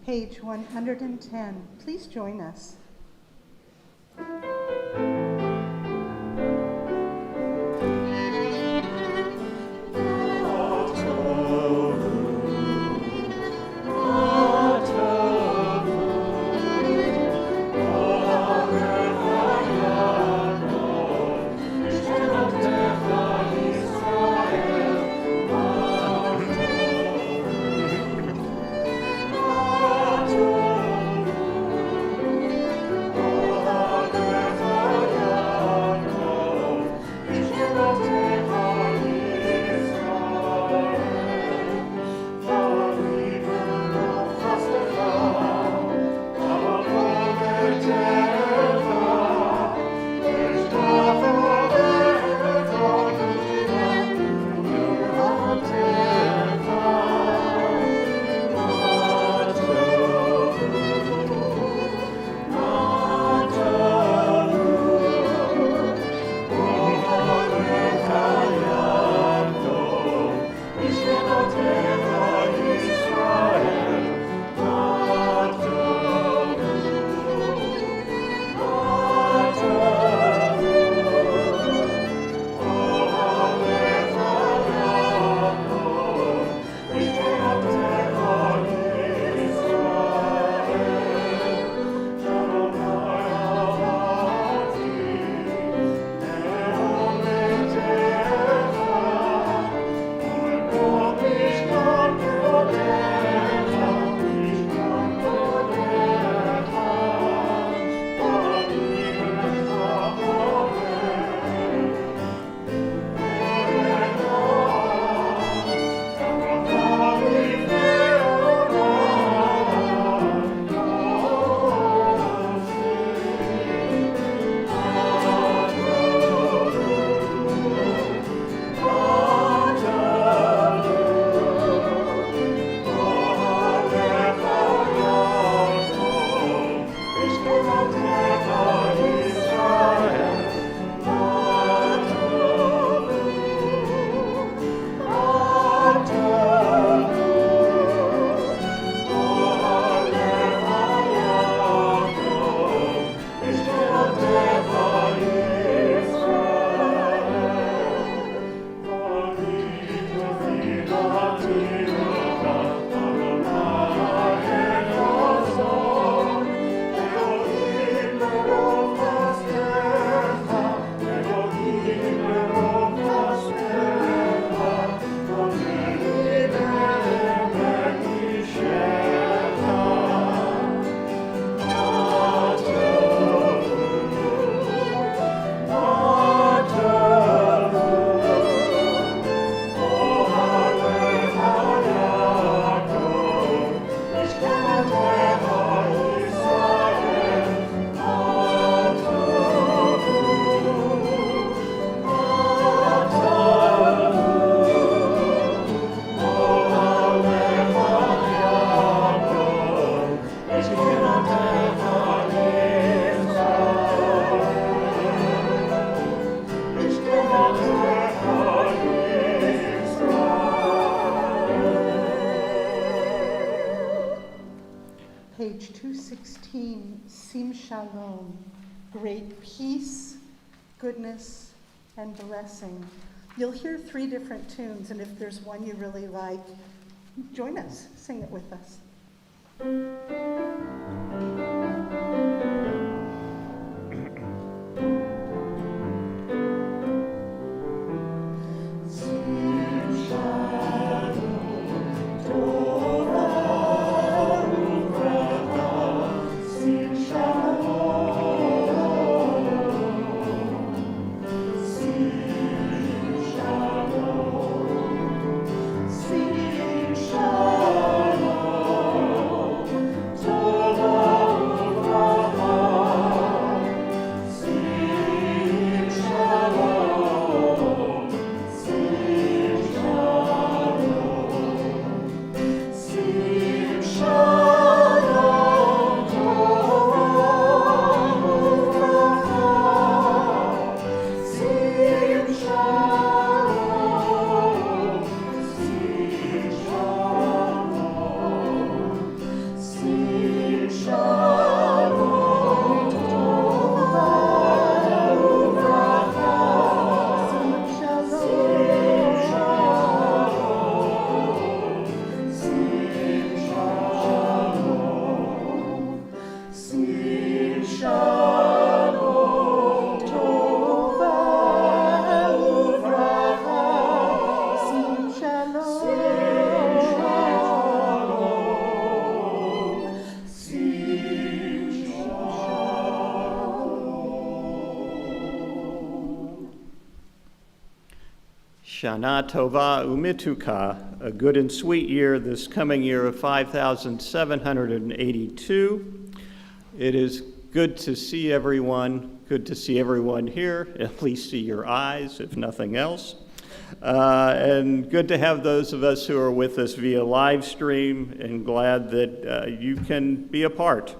page 110. Please join us. Page 216, Sim Shalom, great peace, goodness, and blessing. You'll hear 3 different tunes, and if there's one you really like, join us, sing it with us. Shalom, Shana Tova Umituka, a good and sweet year, this coming year of 5,782. It is good to see everyone here, at least see your eyes, if nothing else. And good to have those of us who are with us via live stream, and glad that you can be a part.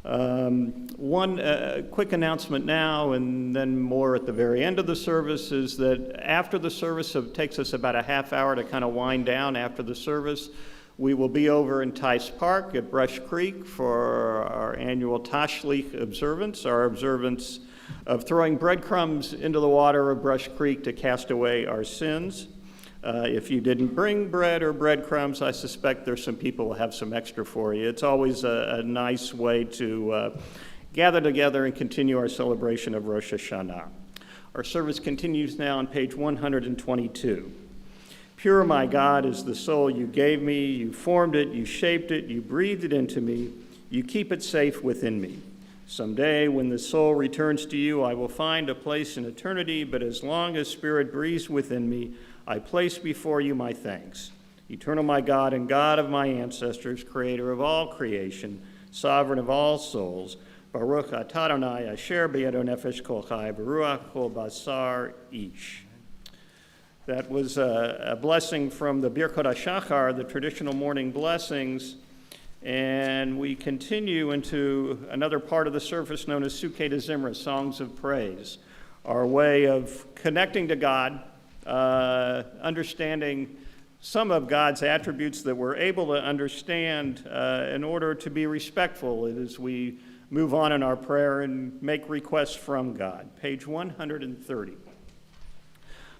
One quick announcement now, and then more at the very end of the service, is that after the service, it takes us about a half hour to kind of wind down after the service. We will be over in Tice Park at Brush Creek for our annual Tashlich observance, our observance of throwing breadcrumbs into the water of Brush Creek to cast away our sins. If you didn't bring bread or breadcrumbs, I suspect there's some people who have some extra for you. It's always a nice way to gather together and continue our celebration of Rosh Hashanah. Our service continues now on page 122. Pure, my God, is the soul you gave me. You formed it, you shaped it, you breathed it into me. You keep it safe within me. Someday, when the soul returns to you, I will find a place in eternity, but as long as spirit breathes within me, I place before you my thanks. Eternal my God and God of my ancestors, creator of all creation, sovereign of all souls, Baruch atah Adonai asher b'yado nefesh kol chai v'ruach kol basar ish. That was a blessing from the Birkot HaShachar, the traditional morning blessings, and we continue into another part of the service known as Sukkei Zimra, songs of praise, our way of connecting to God, understanding some of God's attributes that we're able to understand in order to be respectful as we move on in our prayer and make requests from God. Page 130.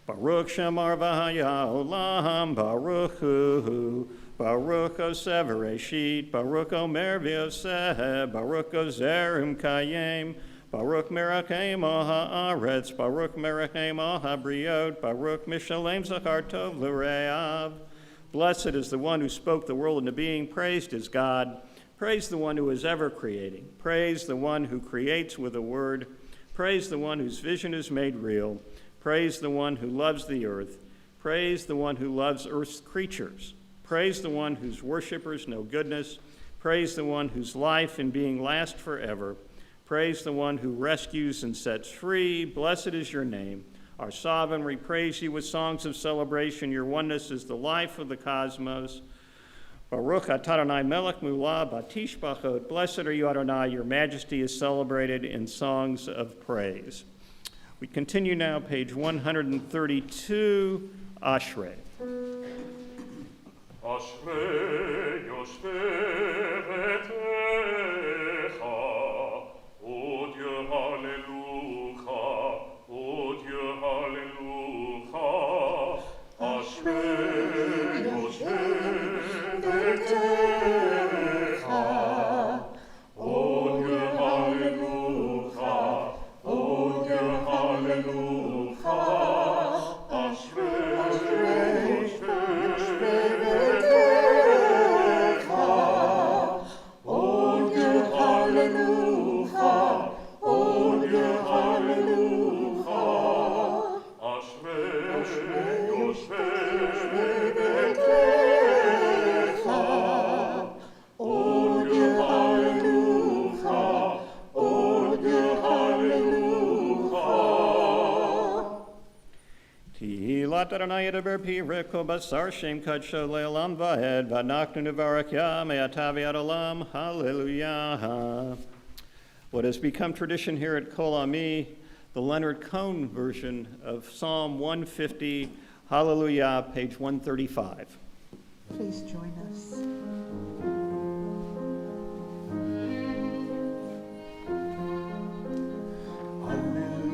Baruch Shemar V'Haya Olam, Baruch Hu, Baruch Oseh V'Reshit, Baruch Omer V'Yoseh, Baruch Ozerim Kayem, Baruch Merachem Ha'aretz, Baruch Merachem Ha'briot, Baruch Mishalem Zachar Tov L'Re'av. Blessed is the one who spoke the world into being. Praised is God. Praise the one who is ever creating. Praise the one who creates with a word. Praise the one whose vision is made real. Praise the one who loves the earth. Praise the one who loves earth's creatures. Praise the one whose worshipers know goodness. Praise the one whose life and being last forever. Praise the one who rescues and sets free. Blessed is your name. Our sovereign, we praise you with songs of celebration. Your oneness is the life of the cosmos. Baruch atah Adonai melech mulah batish bachot. Blessed are you, Adonai. Your majesty is celebrated in songs of praise. We continue now, page 132, Ashrei. Ashrei yoshvei O Dieu, Hallelujah, O Dieu, Hallelujah. Ashrei yoshvei v'techa, O Dieu, Hallelujah, O Dieu, Hallelujah. Ashrei yoshvei v'techa, O Dieu, Hallelujah. O Dieu, Hallelujah. Ashrei yoshvei v'techa, O Dieu, Hallelujah. O Dieu, Hallelujah. Tehillat Adonai yedaber pi reko basar shem kadsho le'olam va'ed v'anachnu nevarach ya me'ata v'ad olam. Hallelujah. What has become tradition here at Kol Ami, the Leonard Cohen version of Psalm 150, Hallelujah, page 135. Please join us. Hallelujah,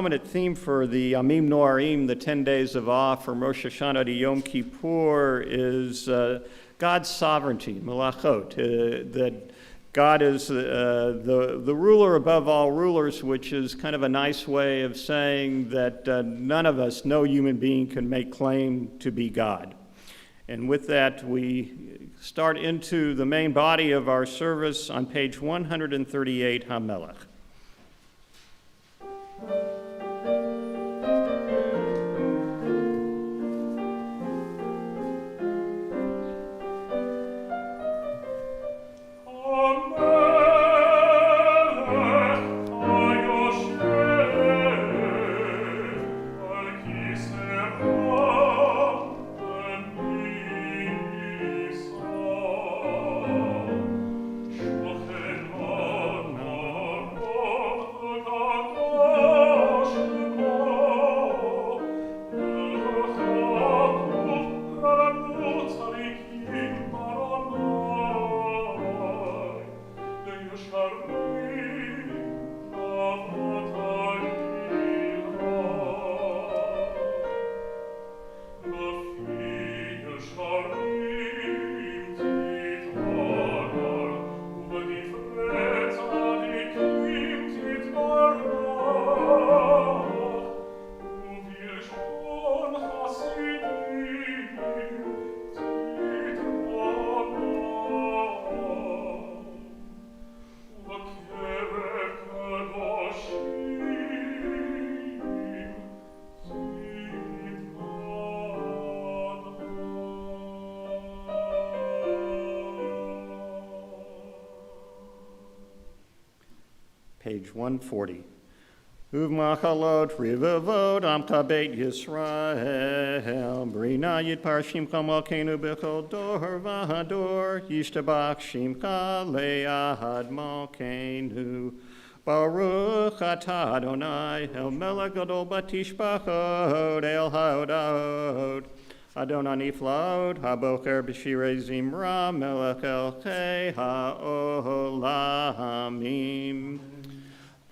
prominent theme for the Amim Noarim, the 10 days of awe from Rosh Hashanah to Yom Kippur, is God's sovereignty, Malachot, that God is the ruler above all rulers, which is kind of a nice way of saying that none of us, no human being, can make claim to be God. And with that, we start into the main body of our service on page 138, HaMelech. Page 140. Uvmachalot rivavot amcha beit Yisrael brina yit parshim kamalkenu bechol dor v'hador yishtabach shimcha le'ahad malkenu Baruch atah Adonai el melech gadol batishbachot el haodot Adonai niflaot habocher b'shirei zimra melech elchei ha'olamim.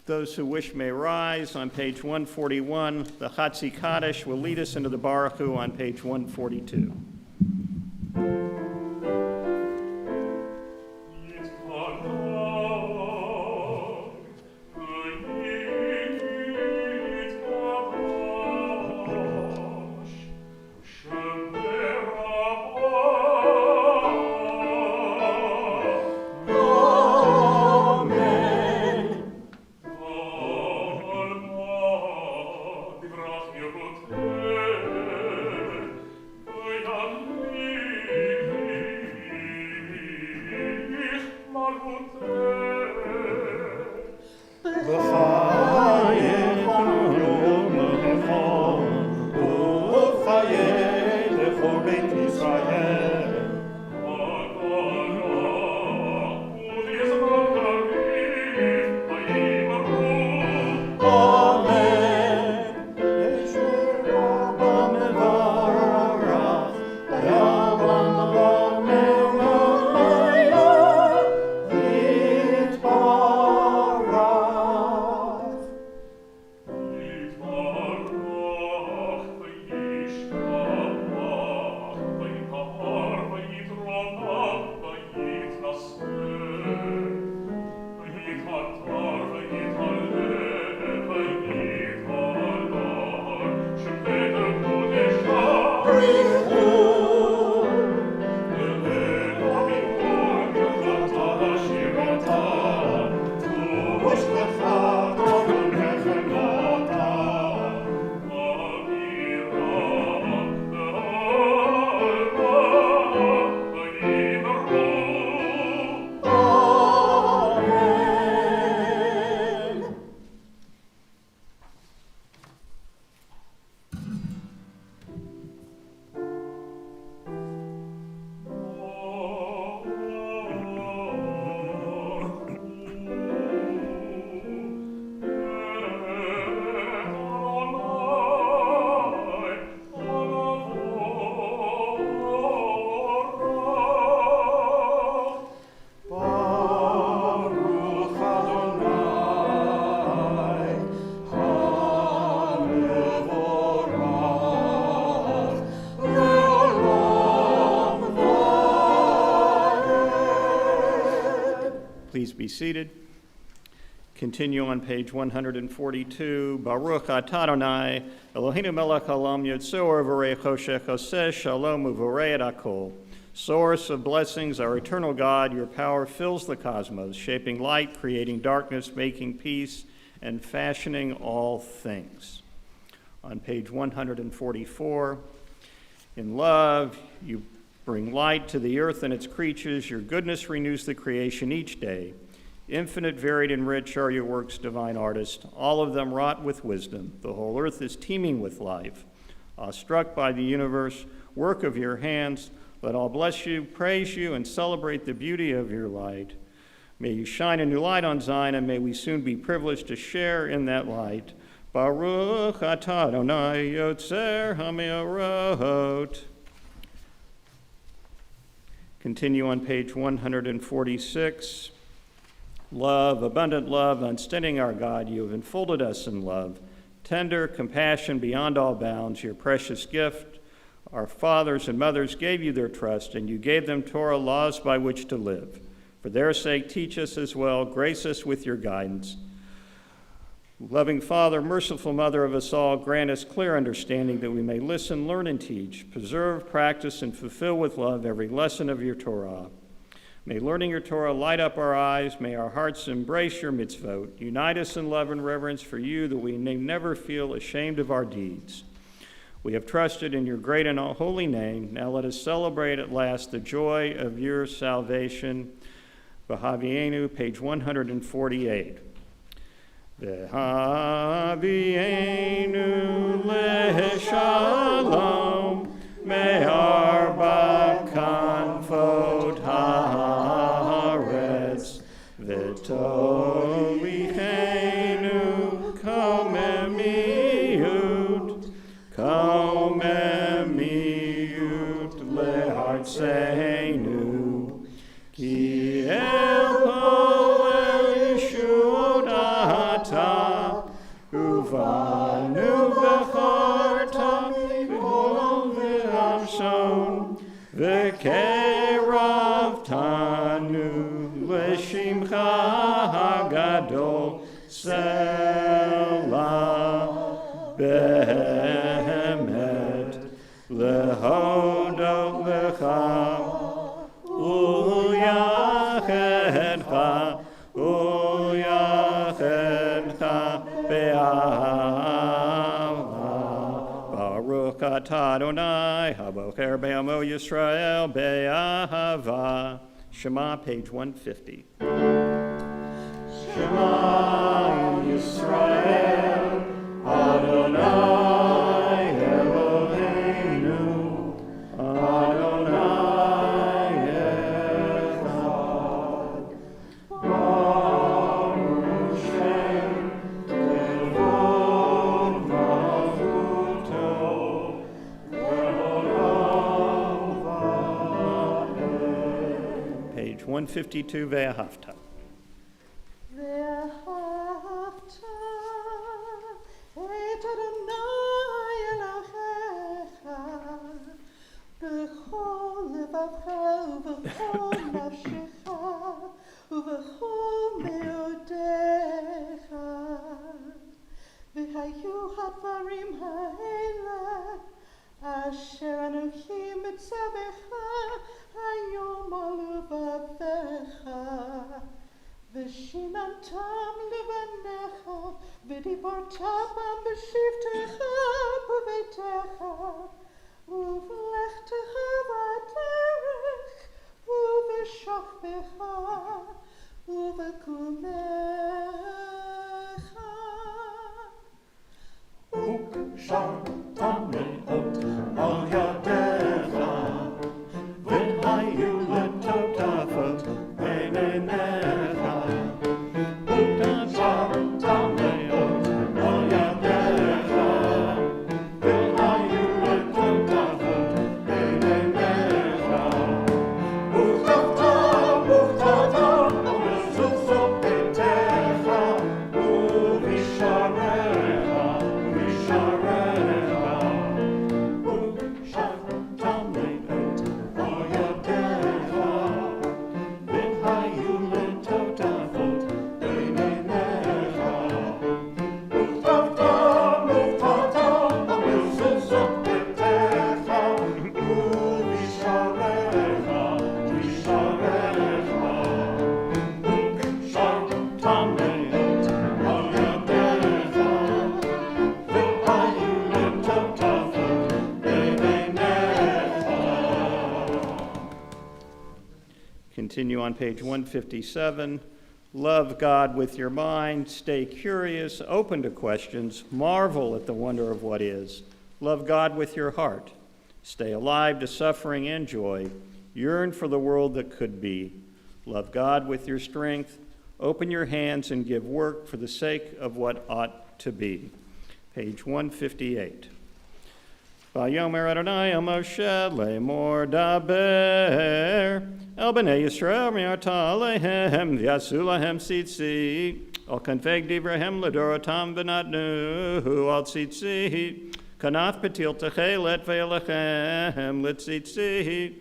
Those who wish may rise on page 141. The Chatzi Kaddish will lead us into the Baruch Hu on page 142. be seated. Continue on page 142. Baruch atah Adonai, Eloheinu melech haolam yotzor v'rei choshech oseh shalom u'vorei et hakol. Source of blessings, our eternal God, your power fills the cosmos, shaping light, creating darkness, making peace, and fashioning all things. On page 144, in love, you bring light to the earth and its creatures. Your goodness renews the creation each day. Infinite, varied, and rich are your works, divine artist, all of them wrought with wisdom. The whole earth is teeming with life. Awestruck by the universe, work of your hands, let all bless you, praise you, and celebrate the beauty of your light. May you shine a new light on Zion, and may we soon be privileged to share in that light. Baruch atah Adonai yotzer ha'meorot. Continue on page 146. Love, abundant love, unstained our God, you have enfolded us in love. Tender compassion beyond all bounds, your precious gift. Our fathers and mothers gave you their trust, and you gave them Torah laws by which to live. For their sake, teach us as well, grace us with your guidance. Loving Father, merciful Mother of us all, grant us clear understanding that we may listen, learn, and teach, preserve, practice, and fulfill with love every lesson of your Torah. May learning your Torah light up our eyes. May our hearts embrace your mitzvot. Unite us in love and reverence for you, that we may never feel ashamed of our deeds. We have trusted in your great and holy name. Now let us celebrate at last the joy of your salvation. V'havienu, page 148. V'havienu le'shalom me'arba kanfot haaretz v'tolichenu komemiyut le'artzeinu ki Uvanu b'charta b'kol v'amshon v'keravtanu l'shimcha hagadol selah behemet lehodot lecha u'yachedcha Baruch atah Adonai, habocher be'amo Yisrael be'ahava. Shema, page 150. Shema Yisrael, Adonai Eloheinu, Adonai Echad. Baruch Shem Kevod Malchuto, Le'olam va'ed. Page 152, Ve'ahavta. ואהבת את אדוני אלוהיך בכל לבבך ובכל נפשך ובכל מאודיך. והיו הדברים האלה אשר אנוכי מצווך היום על לבביך. ושיננתם לבניך, ודיברת בם בשבתך בביתך, ובלכתך בדרך, ובשוכבך, ובקומך. וקשרתם מאוד על ידיך, והיו לטוטפות בין עיניך. וקשרתם מאוד על ידיך, והיו Continue on page 157. Love God with your mind. Stay curious, open to questions. Marvel at the wonder of what is. Love God with your heart. Stay alive to suffering and joy. Yearn for the world that could be. Love God with your strength. Open your hands and give work for the sake of what ought to be. Page 158. Vayomer Adonai el Moshe lemor daber el bnei Yisrael mi'ata alehem v'yasu lahem tzitzit al kanfeg divrahem ledorotam v'natnu al tzitzit kanaf patil techelet ve'elechem l'tzitzit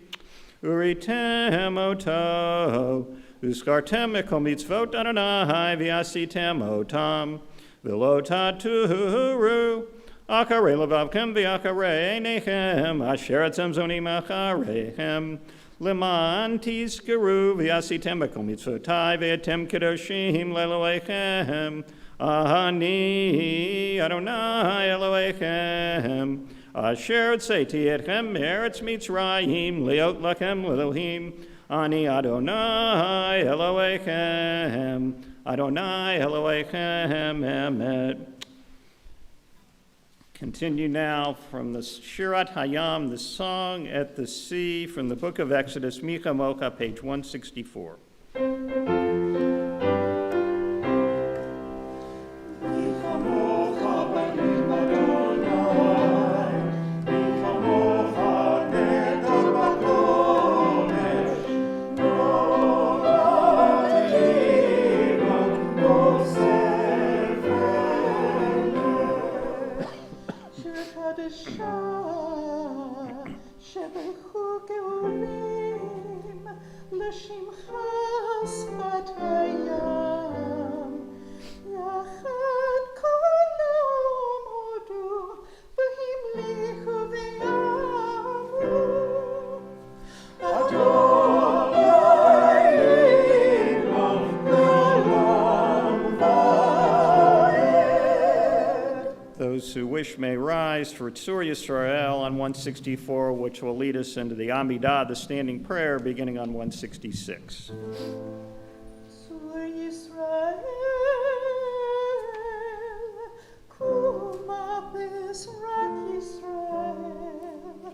uritem oto uskartem ekol mitzvot Adonai v'yasitem otam v'lo taturu Akare levavkem v'akare nechem asher atzem zonim acharechem leman tizkeru v'yasitem b'kol mitzvotai v'etem kedoshim le'elohechem ani Adonai Elohechem asher tzeti etchem meretz Mitzrayim liot lachem l'Elohim ani Adonai Elohechem Adonai Elohechem emet. Continue now from the Shirat Hayam, the Song at the Sea, from the book of Exodus, Micha Mocha, page 164. Those who wish may rise for Tzur Yisrael on 164, which will lead us into the Amidah, the standing prayer, beginning on 166. Tzur Yisrael, Kuma B'Israk Yisrael,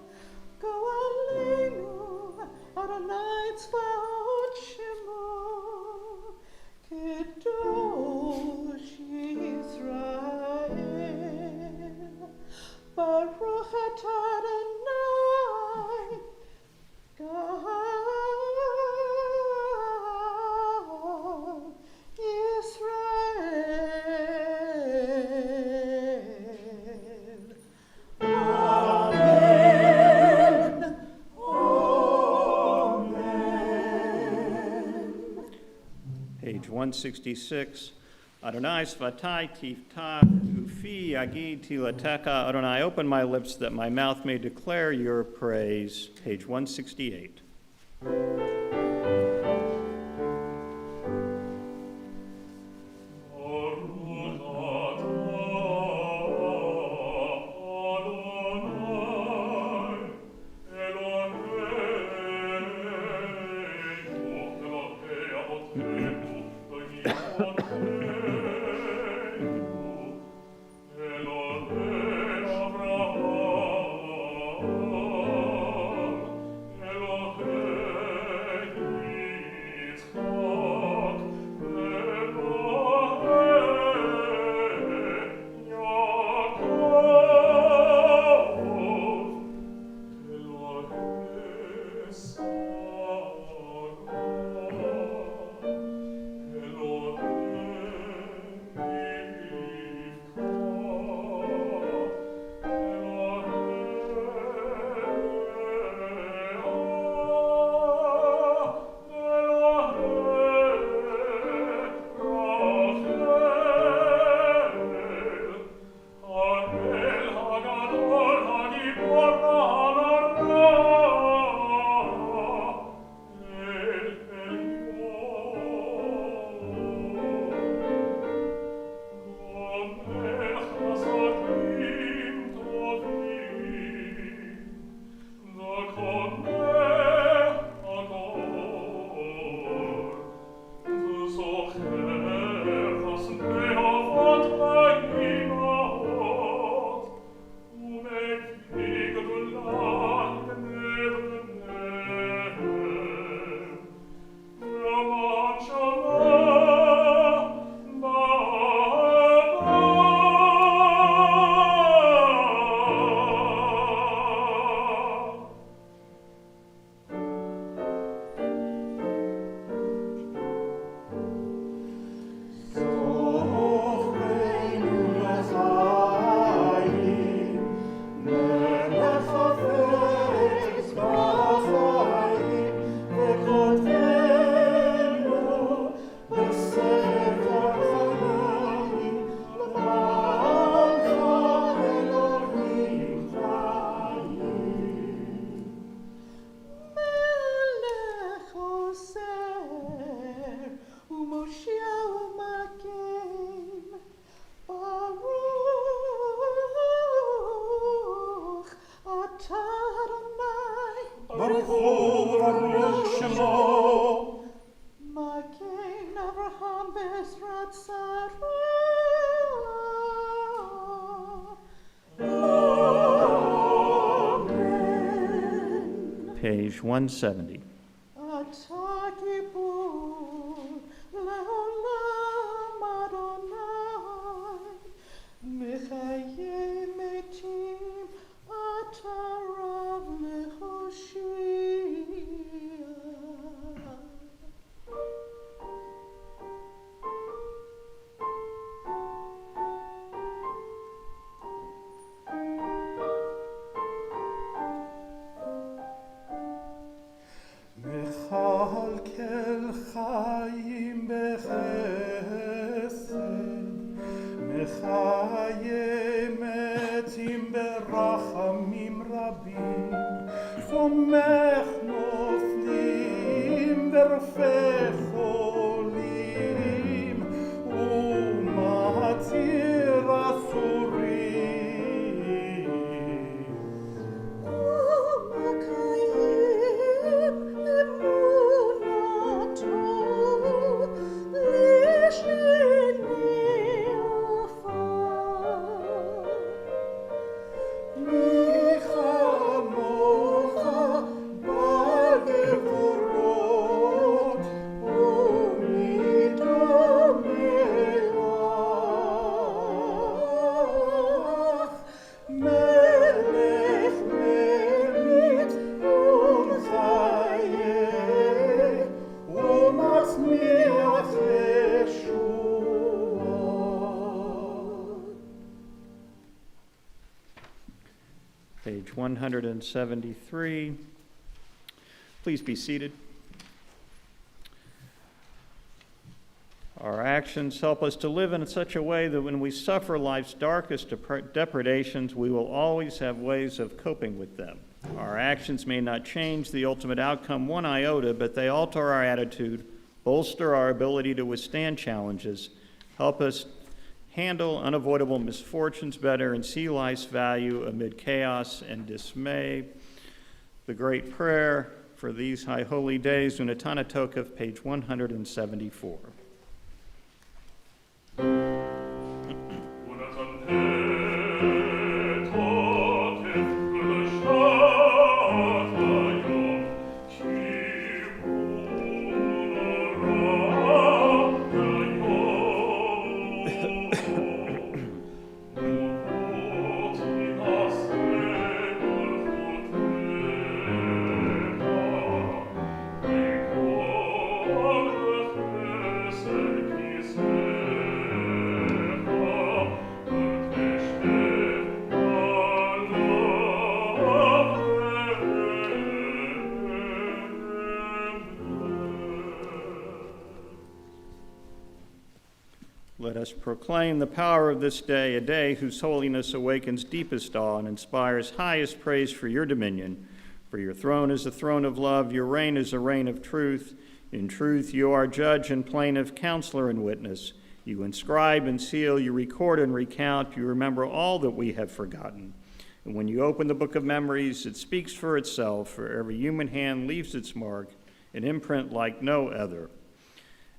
Go Aleinu, Adonai Tzvaot Shemo, Kedosh Yisrael, Baruch atah Adonai, God Israel. Amen. Amen. Page 166. Adonai Svatai Tiftach Ufi Agid Tilateka. Adonai, open my lips that my mouth may declare your praise. Page 168. ברחוב הראש שמו. Making Abraham Bezrat Sarah. Amen. Page 170. Atagibur leolam Adonai, Mechaye metim atarav lehoshia. מכלכל חיים בחסד, מחיה מתים ברחמים רבים, סומך נופלים ורפא חולים, ומתיר אסורים. Page 173. Please be seated. Our actions help us to live in such a way that when we suffer life's darkest depredations, we will always have ways of coping with them. Our actions may not change the ultimate outcome one iota, but they alter our attitude, bolster our ability to withstand challenges, help us handle unavoidable misfortunes better, and see life's value amid chaos and dismay. The great prayer for these high holy days, Unatana Tokef, page 174. Let us proclaim the power of this day, a day whose holiness awakens deepest awe and inspires highest praise for your dominion. For your throne is a throne of love, your reign is a reign of truth. In truth you are judge and plaintiff, counselor and witness. You inscribe and seal, you record and recount, you remember all that we have forgotten. And when you open the book of memories, it speaks for itself, for every human hand leaves its mark, an imprint like no other.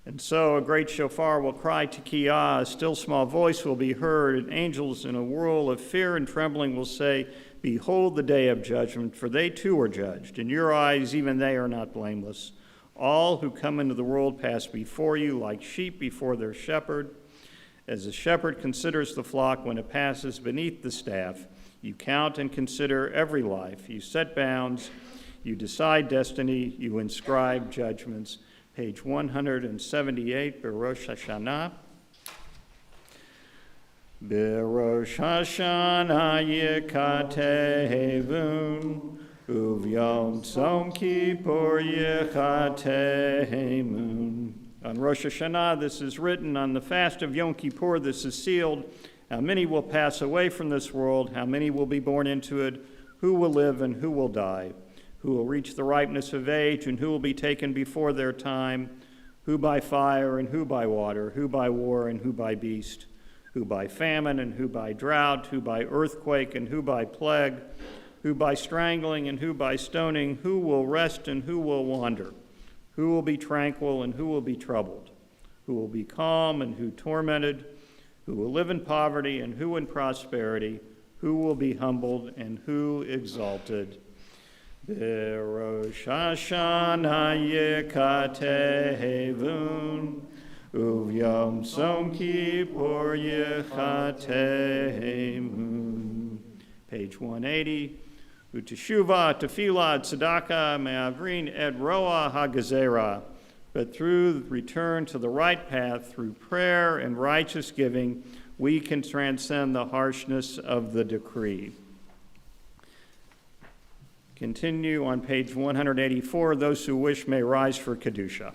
And so a great shofar will cry Tekiyah, a still small voice will be heard, and angels in a whirl of fear and trembling will say, Behold the day of judgment, for they too are judged. In your eyes even they are not blameless. All who come into the world pass before you like sheep before their shepherd. As a shepherd considers the flock when it passes beneath the staff, you count and consider every life. You set bounds, you decide destiny, you inscribe judgments. Page 178, Rosh Hashanah. Rosh Hashanah yekatevun, uvyom tzom kippur yechatemun. On Rosh Hashanah, this is written. On the fast of Yom Kippur, this is sealed. How many will pass away from this world? How many will be born into it? Who will live and who will die? Who will reach the ripeness of age, and who will be taken before their time? Who by fire and who by water? Who by war and who by beast? Who by famine and who by drought? Who by earthquake and who by plague? who by strangling and who by stoning, who will rest and who will wander, who will be tranquil and who will be troubled, who will be calm and who tormented, who will live in poverty and who in prosperity, who will be humbled and who exalted. Rosh Hashanah yekatehevun, uvyom som kippur yechatemun. Page 180. Uteshuva, tefillah, tzedakah, me'avrin et roa hagazera. But through return to the right path, through prayer and righteous giving, we can transcend the harshness of the decree. Continue on page 184. Those who wish may rise for Kedusha.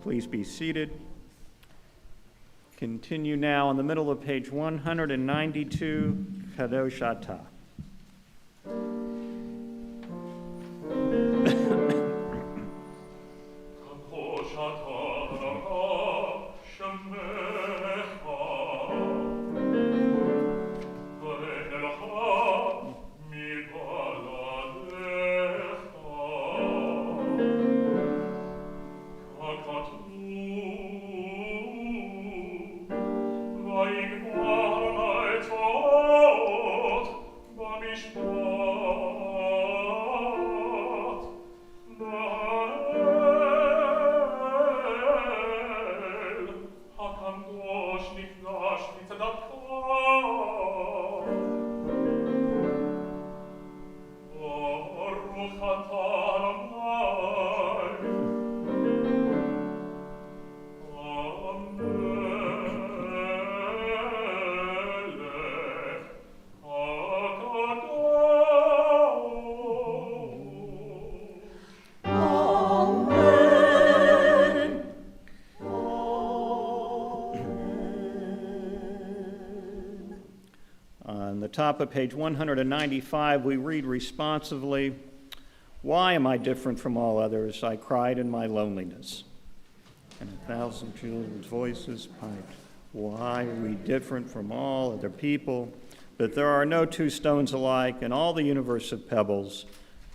Please be seated. Continue now in the middle of page 192, Kadosh Atah. On the top of page 195, we read responsively, "Why am I different from all others? I cried in my loneliness." And 1,000 children's voices piped, "Why are we different from all other people? But there are no two stones alike in all the universe of pebbles.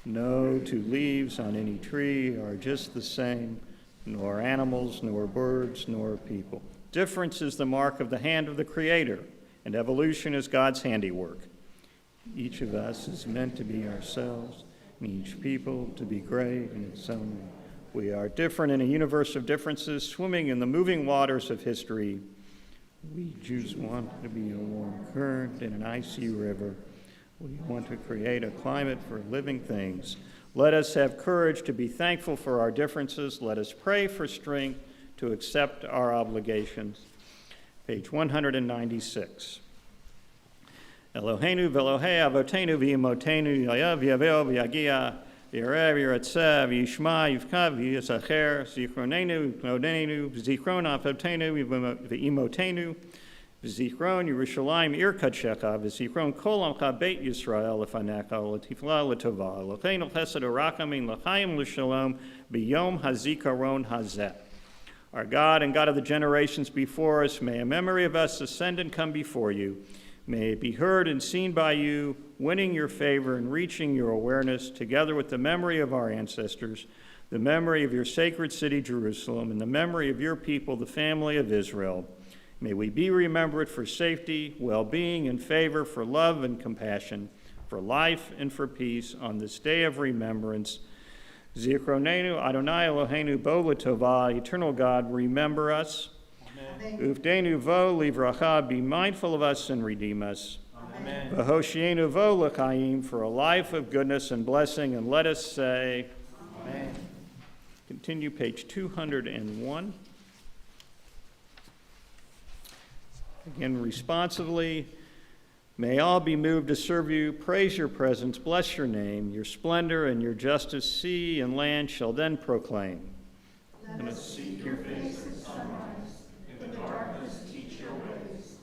No two leaves on any tree are just the same, nor animals, nor birds, nor people. Difference is the mark of the hand of the Creator, and evolution is God's handiwork. Each of us is meant to be ourselves, and each people to be great in its own way. We are different in a universe of differences, swimming in the moving waters of history. We Jews want to be a warm current in an icy river. We want to create a climate for living things. Let us have courage to be thankful for our differences. Let us pray for strength to accept our obligations. Page 196. Eloheinu v'Elohei avotenu v'imotenu yayav yavel v'yagia v'yarev yiratzeh v'yishma yivkav v'yisacher zichronenu v'odenu v'zichron avotenu v'imotenu v'zichron Yerushalayim ir kadshecha v'zichron kol amcha beit Yisrael lefanecha l'tifla l'tova l'chein l'chesed u'rachamim l'chaim l'shalom b'yom hazikaron hazeh. Our God and God of the generations before us, may a memory of us ascend and come before you. May it be heard and seen by you, winning your favor and reaching your awareness, together with the memory of our ancestors, the memory of your sacred city, Jerusalem, and the memory of your people, the family of Israel. May we be remembered for safety, well-being, and favor, for love and compassion, for life and for peace on this day of remembrance. Zichronenu Adonai Eloheinu bo l'tova, eternal God, remember us. Uvdenu vo livracha, be mindful of us and redeem us. Amen. V'hoshienu vo l'chaim, for a life of goodness and blessing, and let us say, Amen. Continue page 201. Again, responsively, may all be moved to serve you, praise your presence, bless your name, your splendor and your justice, sea and land shall then proclaim. Let us seek your face at sunrise, in the darkness teach your ways.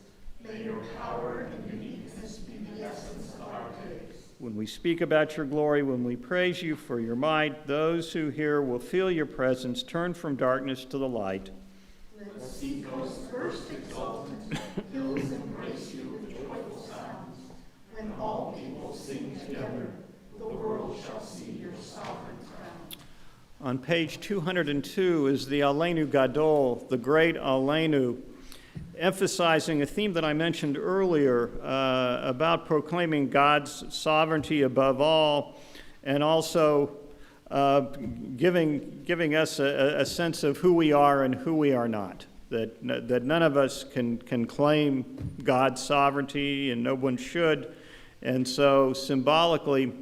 May your power and uniqueness be the essence of our days. When we speak about your glory, when we praise you for your might, those who hear will feel your presence, turn from darkness to the light. Let sea coast first exultant, hills embrace you with joyful sounds. When all people sing together, the world shall see your sovereign crown. On page 202 is the Aleinu Gadol, the great Aleinu, emphasizing a theme that I mentioned earlier about proclaiming God's sovereignty above all, and also giving us a sense of who we are and who we are not. That none of us can claim God's sovereignty, and no one should. And so symbolically,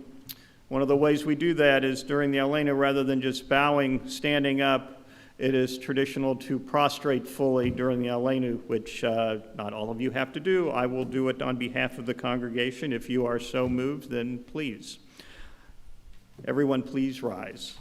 one of the ways we do that is during the Aleinu, rather than just bowing, standing up, it is traditional to prostrate fully during the Aleinu, which not all of you have to do. I will do it on behalf of the congregation. If you are so moved, then please. Everyone, please rise.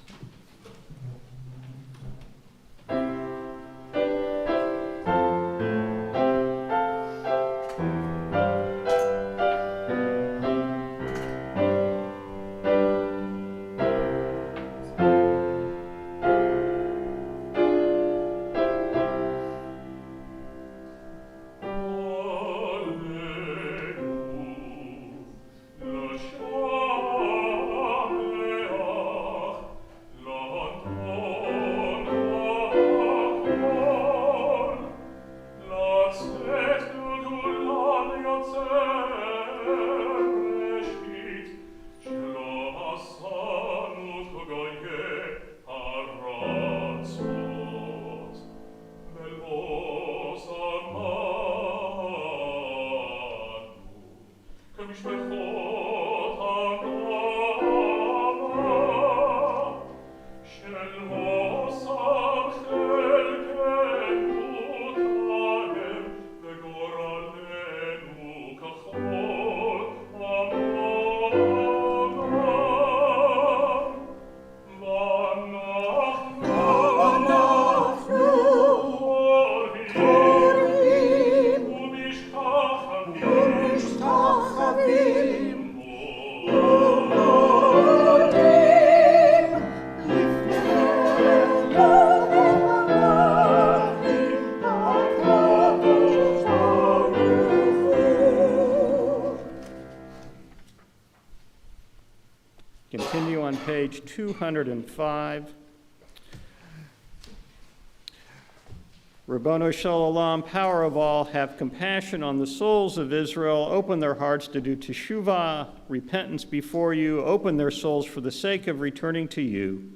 Continue on page 205. Rabbono Shel Olam, power of all, have compassion on the souls of Israel. Open their hearts to do teshuvah, repentance before you. Open their souls for the sake of returning to you.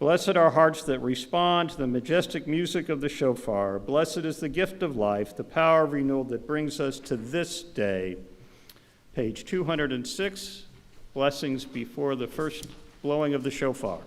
Blessed are hearts that respond to the majestic music of the shofar. Blessed is the gift of life, the power of renewal that brings us to this day. Page 206, blessings before the first blowing of the shofar.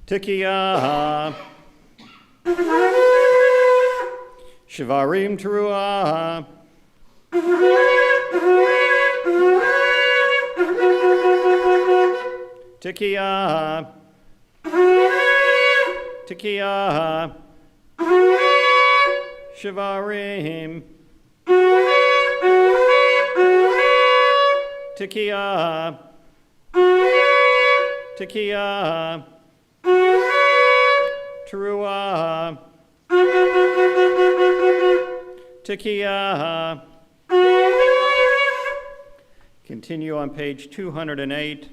Tikiah, Shivarim Teruah, Tikiah, Tikiah, Shivarim, Tikiah, Tikiah, Teruah, Tikiah. Continue on page 208.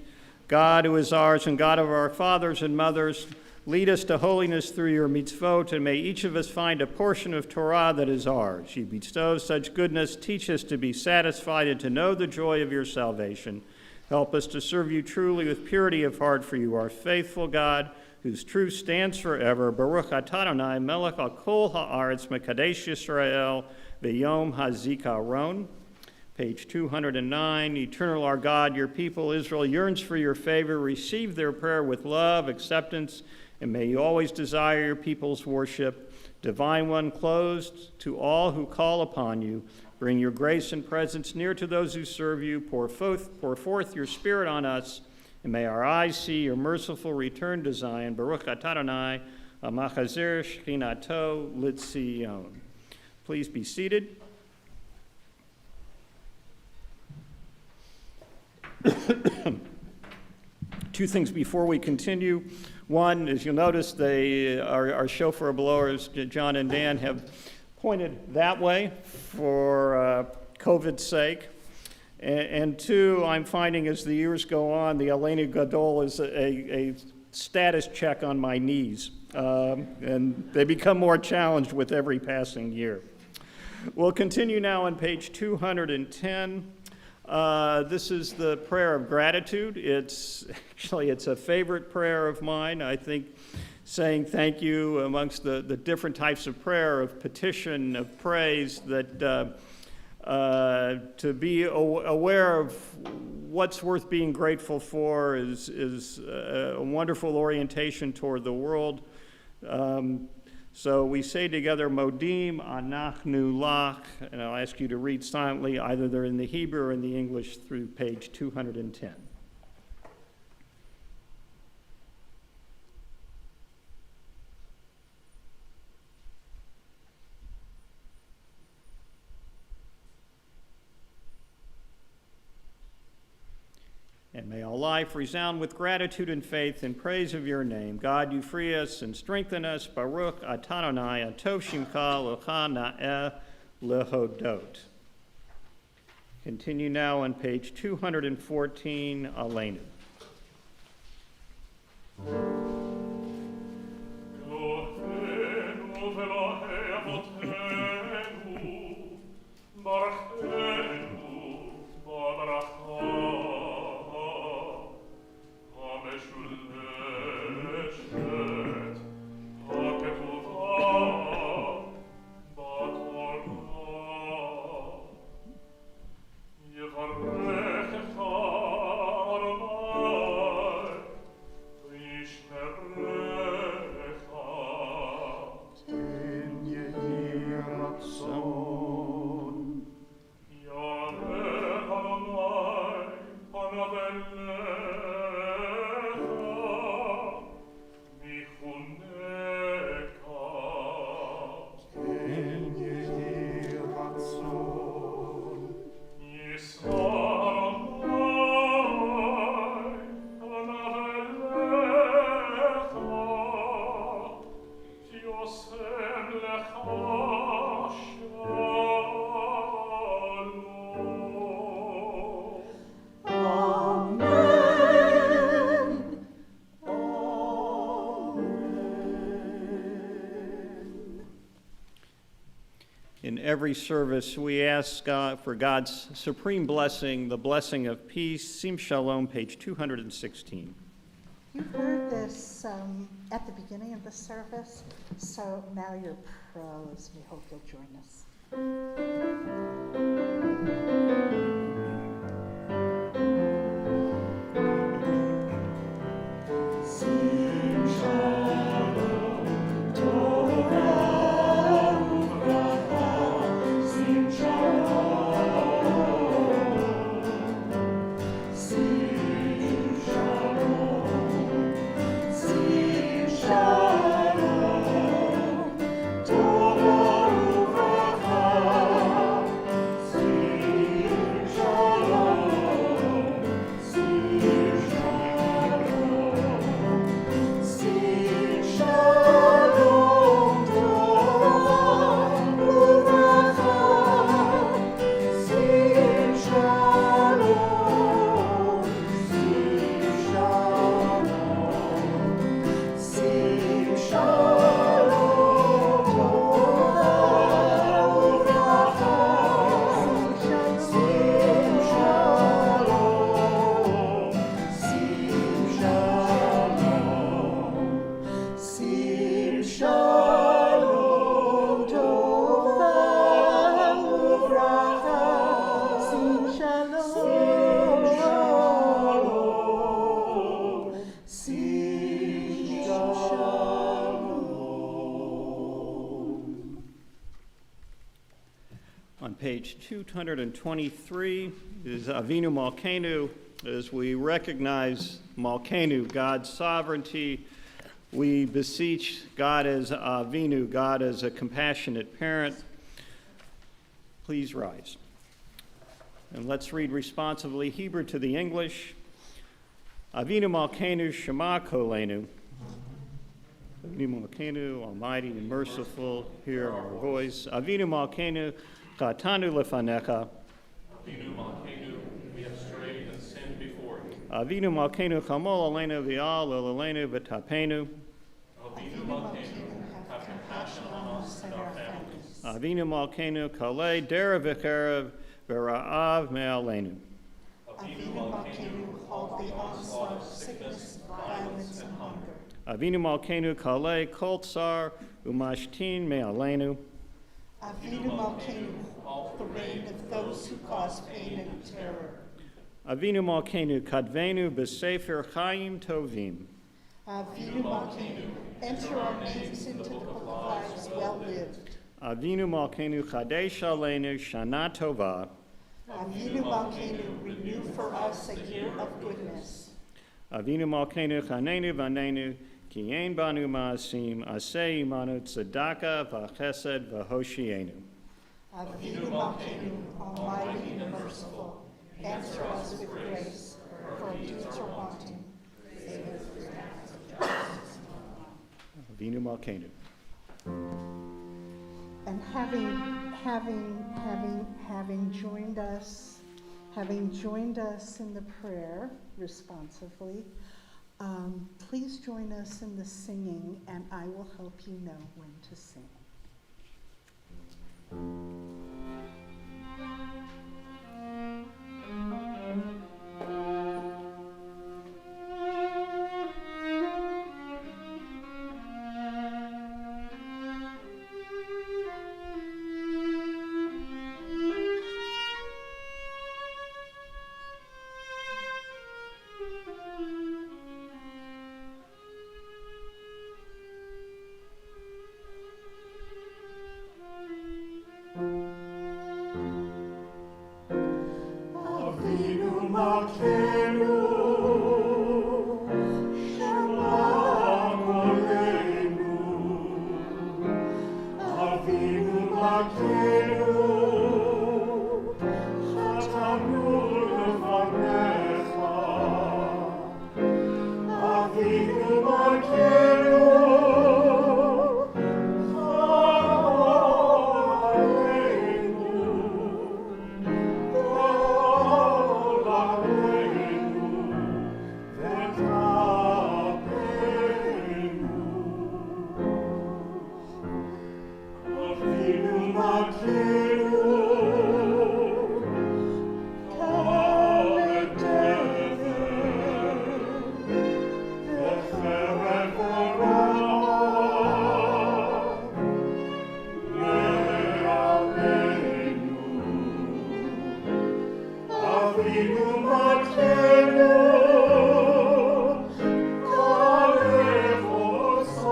God, who is ours and God of our fathers and mothers, lead us to holiness through your mitzvot, and may each of us find a portion of Torah that is ours. You bestow such goodness, teach us to be satisfied and to know the joy of your salvation. Help us to serve you truly with purity of heart, for you are faithful God, whose truth stands forever. Baruch atah Adonai, melech al kol haaretz, mekadesh Yisrael, v'yom hazikaron. Page 209, Eternal our God, your people Israel yearns for your favor. Receive their prayer with love, acceptance, and may you always desire your people's worship. Divine One, closed to all who call upon you. Bring your grace and presence near to those who serve you. Pour forth your Spirit on us, and may our eyes see your merciful return to Zion. Baruch atah Adonai, amachazer shechinato l'tzion. Please be seated. Two things before we continue. One, as you'll notice, our shofar blowers, John and Dan, have pointed that way for COVID's sake. And two, I'm finding as the years go on, the Eleni Gadol is a status check on my knees. And they become more challenged with every passing year. We'll continue now on page 210. This is the prayer of gratitude. It's a favorite prayer of mine. I think saying thank you amongst the different types of prayer, of petition, of praise, that to be aware of what's worth being grateful for is a wonderful orientation toward the world. So we say together, Modim Anachnu Lach, and I'll ask you to read silently, either they're in the Hebrew or in the English, through page 210. And may all life resound with gratitude and faith in praise of your name. God, you free us and strengthen us. Baruch atah Adonai, atov shimcha lecha na'eh lehodot. Continue now on page 214, Aleinu. In every service, we ask God for God's supreme blessing, the blessing of peace. Sim Shalom, page 216. You heard this at the beginning of the service, so now you're pros. We hope you'll join us. On page 223 is Avinu Malkeinu. As we recognize Malkeinu, God's sovereignty, we beseech God as Avinu, God as a compassionate parent. Please rise. And let's read responsively Hebrew to the English. Avinu Malkeinu Shema Kolenu. Avinu Malkeinu, Almighty and merciful, hear our voice. Avinu Malkeinu Chatanu lefanecha. Avinu Malkeinu, we have strayed and sinned before you. Avinu Malkeinu chamol aleinu v'al aleinu v'tapenu. Avinu Malkeinu, have compassion on us and our families. Avinu Malkeinu kalei dera v'cherev v'ra'av me'aleinu. Avinu Malkeinu, halt the onslaught of sickness, violence, and hunger. Avinu Malkeinu kalei kol tsar u'mashtin me'aleinu. Avinu Malkeinu, halt the reign of those who cause pain and terror. Avinu Malkeinu kadvenu b'sefer chayim tovim. Avinu Malkeinu, enter our names into the book of lives well lived. Avinu Malkeinu chadesh aleinu shana tova. Avinu Malkeinu, renew for us a year of goodness. Avinu Malkeinu chanenu v'anenu ki ein banu ma'asim aseh imanu tzedaka v'chesed v'hoshienu. Avinu Malkeinu, almighty and merciful, answer us with grace, for our deeds are wanting. Save us from acts of justice. Avinu Malkeinu. And having joined us in the prayer responsively, please join us in the singing, and I will help you know when to sing. Avinu Malkeinu, Avinu Malkeinu, Kalech Osan,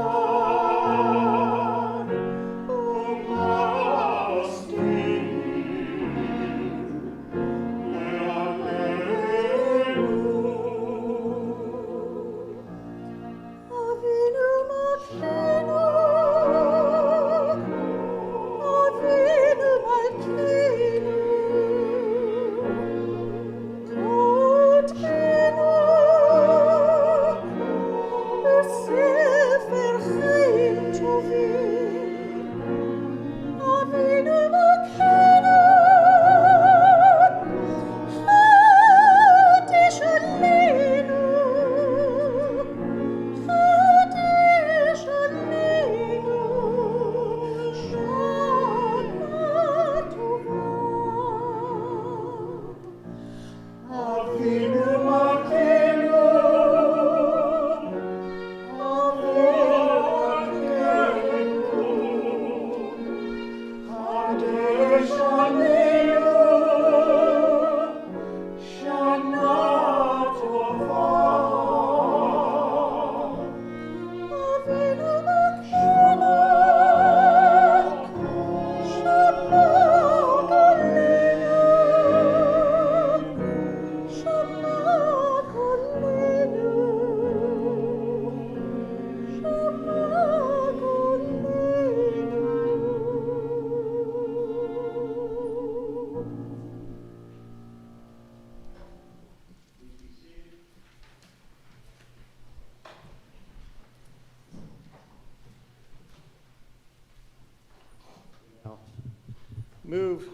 Move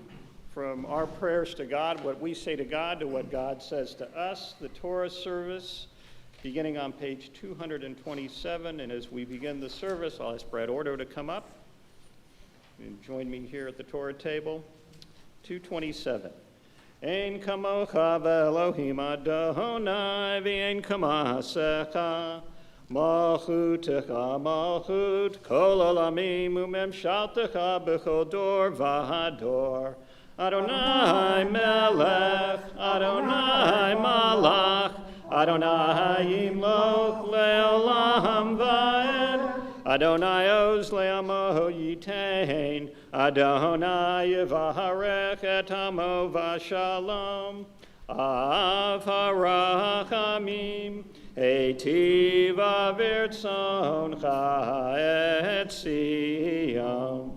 from our prayers to God, what we say to God, to what God says to us, the Torah service, beginning on page 227. And as we begin the service, I'll ask Brad Ordo to come up and join me here at the Torah table. 227. Ein kamocha ve'Elohim Adonai v'ein kamasecha malchutecha malchut kol olamim u'memshaltecha b'chol dor v'hador. Adonai melech, Adonai malach, Adonai yimloch le'olam va'ed. Adonai oz le'amo yitein, Adonai yivarech et amo v'shalom. Av harachamim, eitiv avirtzoncha et Sion.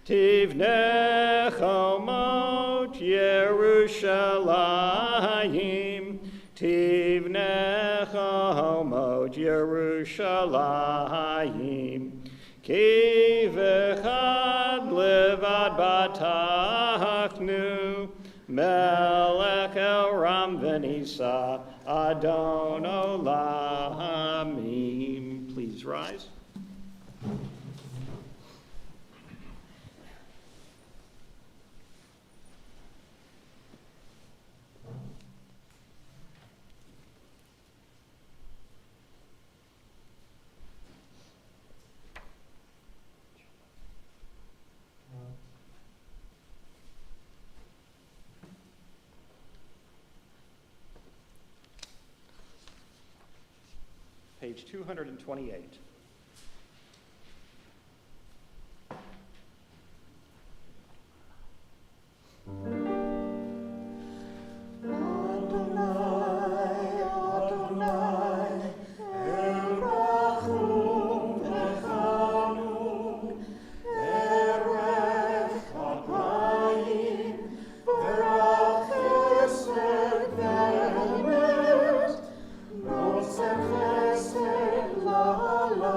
Tivnei chomot Yerushalayim, Tivnei chomot Yerushalayim. Ki v'chad levad batachnu, Melech el ram v'nisa, Adon olamim. Please rise. Page 228. La la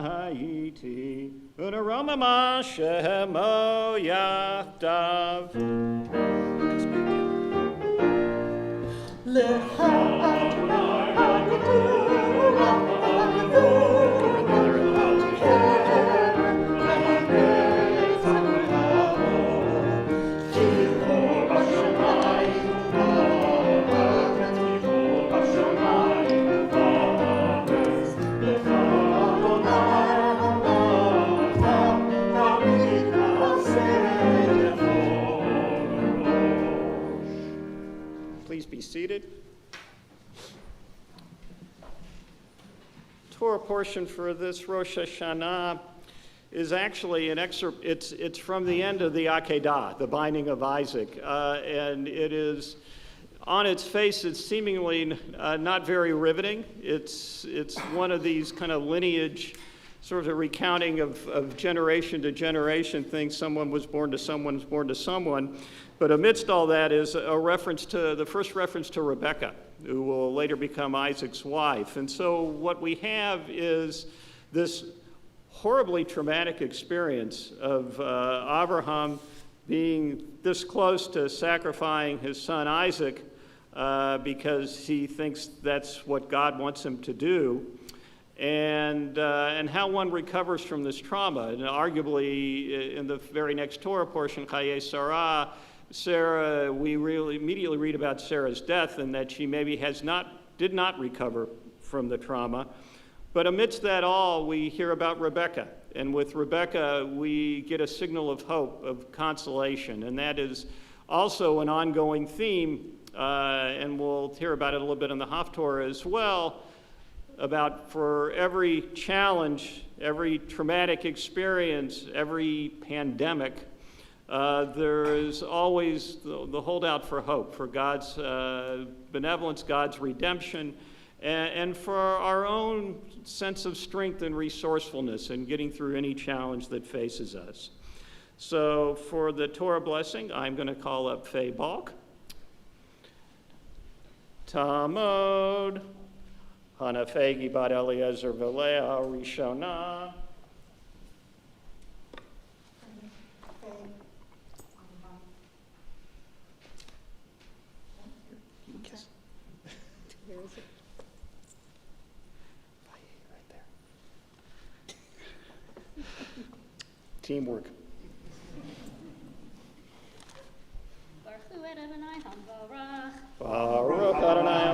hayiti, unaroma ma shemo yachdav. Please be seated. Torah portion for this Rosh Hashanah is actually an excerpt. It's from the end of the Akedah, the binding of Isaac, and it is, on its face, it's seemingly not very riveting. It's one of these kind of lineage, sort of recounting of generation to generation things. Someone was born to someone, was born to someone. But amidst all that is a reference to, the first reference to Rebekah, who will later become Isaac's wife. And so what we have is this horribly traumatic experience of Abraham being this close to sacrificing his son Isaac because he thinks that's what God wants him to do. And how one recovers from this trauma. And arguably, in the very next Torah portion, Chaye Sarah, we really immediately read about Sarah's death and that she maybe did not recover from the trauma. But amidst that all, we hear about Rebekah. And with Rebekah, we get a signal of hope, of consolation. And that is also an ongoing theme, and we'll hear about it a little bit in the Haftorah as well, about for every challenge, every traumatic experience, every pandemic, there is always the holdout for hope, for God's benevolence, God's redemption, and for our own sense of strength and resourcefulness in getting through any challenge that faces us. So for the Torah blessing, I'm going to call up Faye Balk. Tamod, Hanafegi Bat Eliezer Velea Rishonah. Teamwork. Baruch Adonai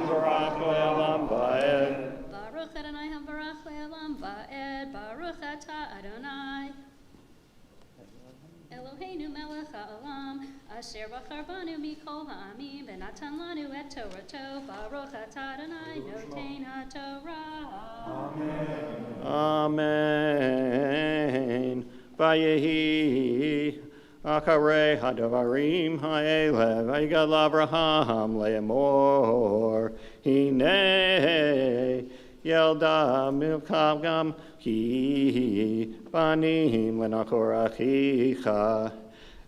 Hamvarach Le'olam Va'ed. Baruch Adonai Hamvarach Le'olam Va'ed. Baruch Atah Adonai Eloheinu melech ha'olam asher bachar banu mikol ha'amim v'natan lanu et Torato. Baruch Atah Adonai notein ha'Torah. Amen. Vayehi acharei hadavarim ha'elev vayigad l'Avraham le'emor hinei yelda milka gam ki banim lenachor achicha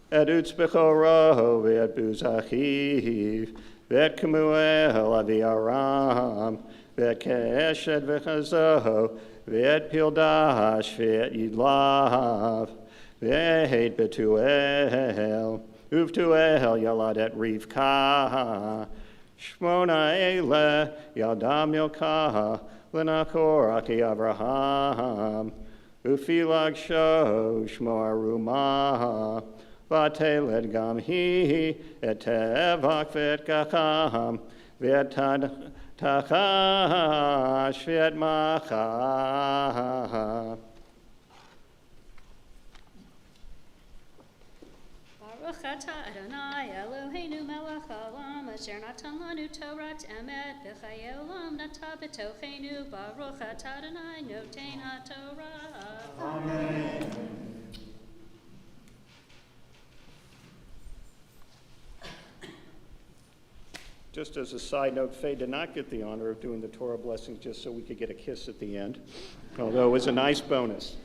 et utz bechoro ve'et buz achiv ve'et kemuel avi aram ve'et keshet v'chazo ve'et pildash ve'et yidlav ve'et betuel uvtuel yalad et rivka shmona ele yaldam yilka lenachor aki Avraham ufilag sho shmo aruma vateled gam hi et tevach ve'et gacham ve'et tachash ve'et macha. Baruch Atah Adonai Eloheinu melech haolam asher natan lanu Torat emet v'chayei olam nata b'tocheinu. Baruch Atah Adonai notein ha'Torah. Amen. Just as a side note, Faye did not get the honor of doing the Torah blessing just so we could get a kiss at the end, although it was a nice bonus.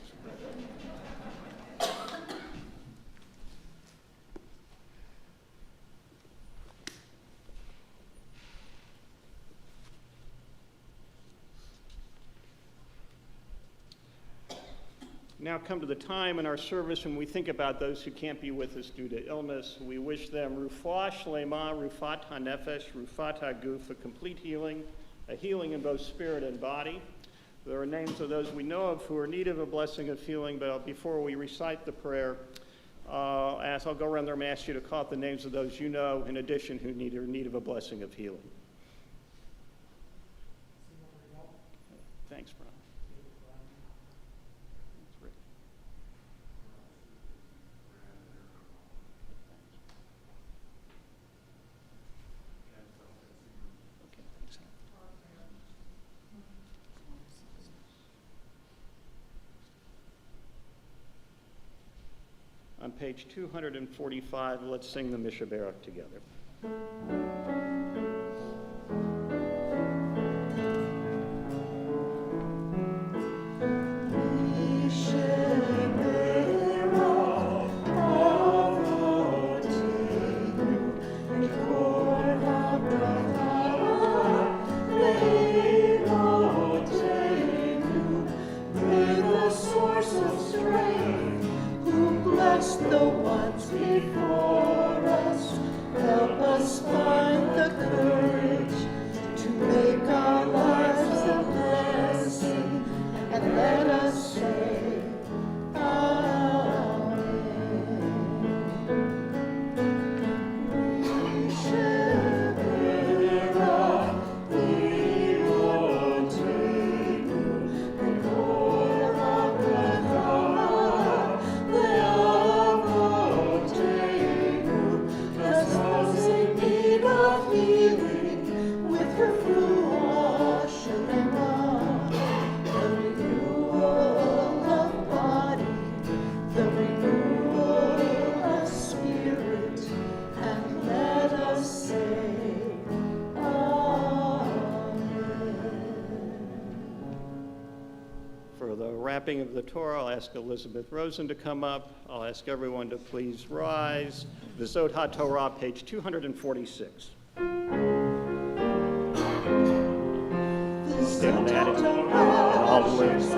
now come to the time in our service when we think about those who can't be with us due to illness. We wish them Rufah Shlema, Rufat HaNefesh, Rufat HaGuf, a complete healing, a healing in both spirit and body. There are names of those we know of who are in need of a blessing of healing, but before we recite the prayer, I'll go around there and ask you to call out the names of those you know, in addition, who are in need of a blessing of healing. Thanks, Brian. That's great. Okay, thanks. On page 245, let's sing the Misha Barak together. The ones before us, help us find the courage to make our lives a blessing, and let us say, Amen. Wrapping of the Torah, I'll ask Elizabeth Rosen to come up. I'll ask everyone to please rise. V'zot HaTorah, page 246. Stand at it, and all the way. It's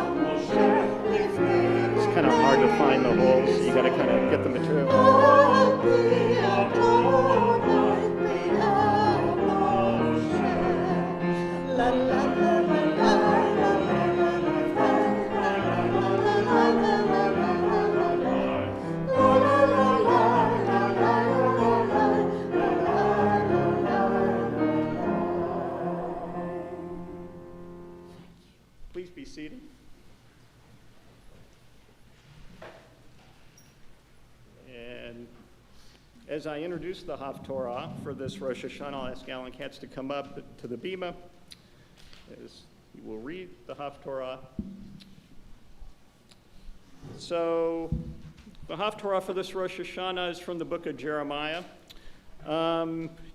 kind of hard to find the holes, so you got to kind of get the material. Please be seated. And as I introduce the Haftorah for this Rosh Hashanah, I'll ask Alan Katz to come up to the bima as he will read the Haftorah. So the Haftorah for this Rosh Hashanah is from the book of Jeremiah.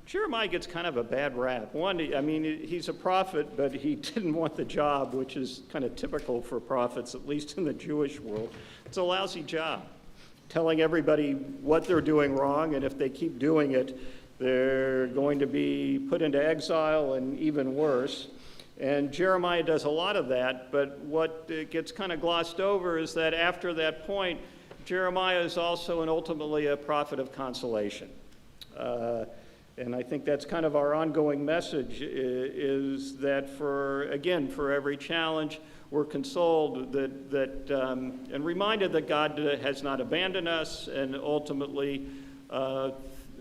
Jeremiah gets kind of a bad rap. One, I mean, he's a prophet, but he didn't want the job, which is kind of typical for prophets, at least in the Jewish world. It's a lousy job, telling everybody what they're doing wrong, and if they keep doing it, they're going to be put into exile and even worse. And Jeremiah does a lot of that, but what gets kind of glossed over is that after that point, Jeremiah is also and ultimately a prophet of consolation. And I think that's kind of our ongoing message, is that for every challenge, we're consoled and reminded that God has not abandoned us, and ultimately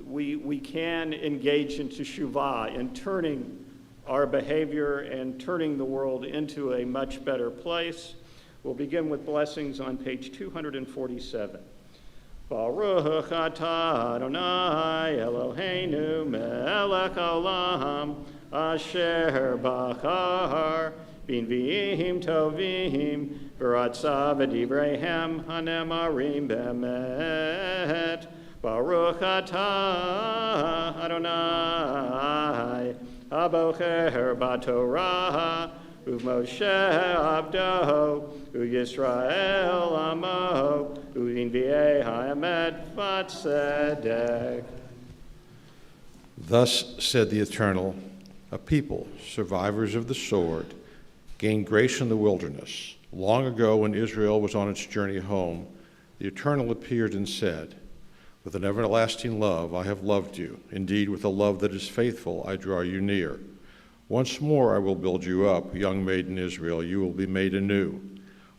we can engage in teshuvah, in turning our behavior and turning the world into a much better place. We'll begin with blessings on page 247. Baruch atah Adonai Eloheinu melech haolam asher bachar b'nviim tovim v'ratza v'divreihem hanemarim be'emet. Baruch atah Adonai habocher b'torah u'Moshe abdo u'Yisrael amo u'inviei ha'emet v'tzedek. Thus said the Eternal, a people, survivors of the sword, gained grace in the wilderness, Long ago, when Israel was on its journey home, the Eternal appeared and said, with an everlasting love, I have loved you. Indeed, with a love that is faithful, I draw you near. Once more I will build you up, young maiden Israel. You will be made anew.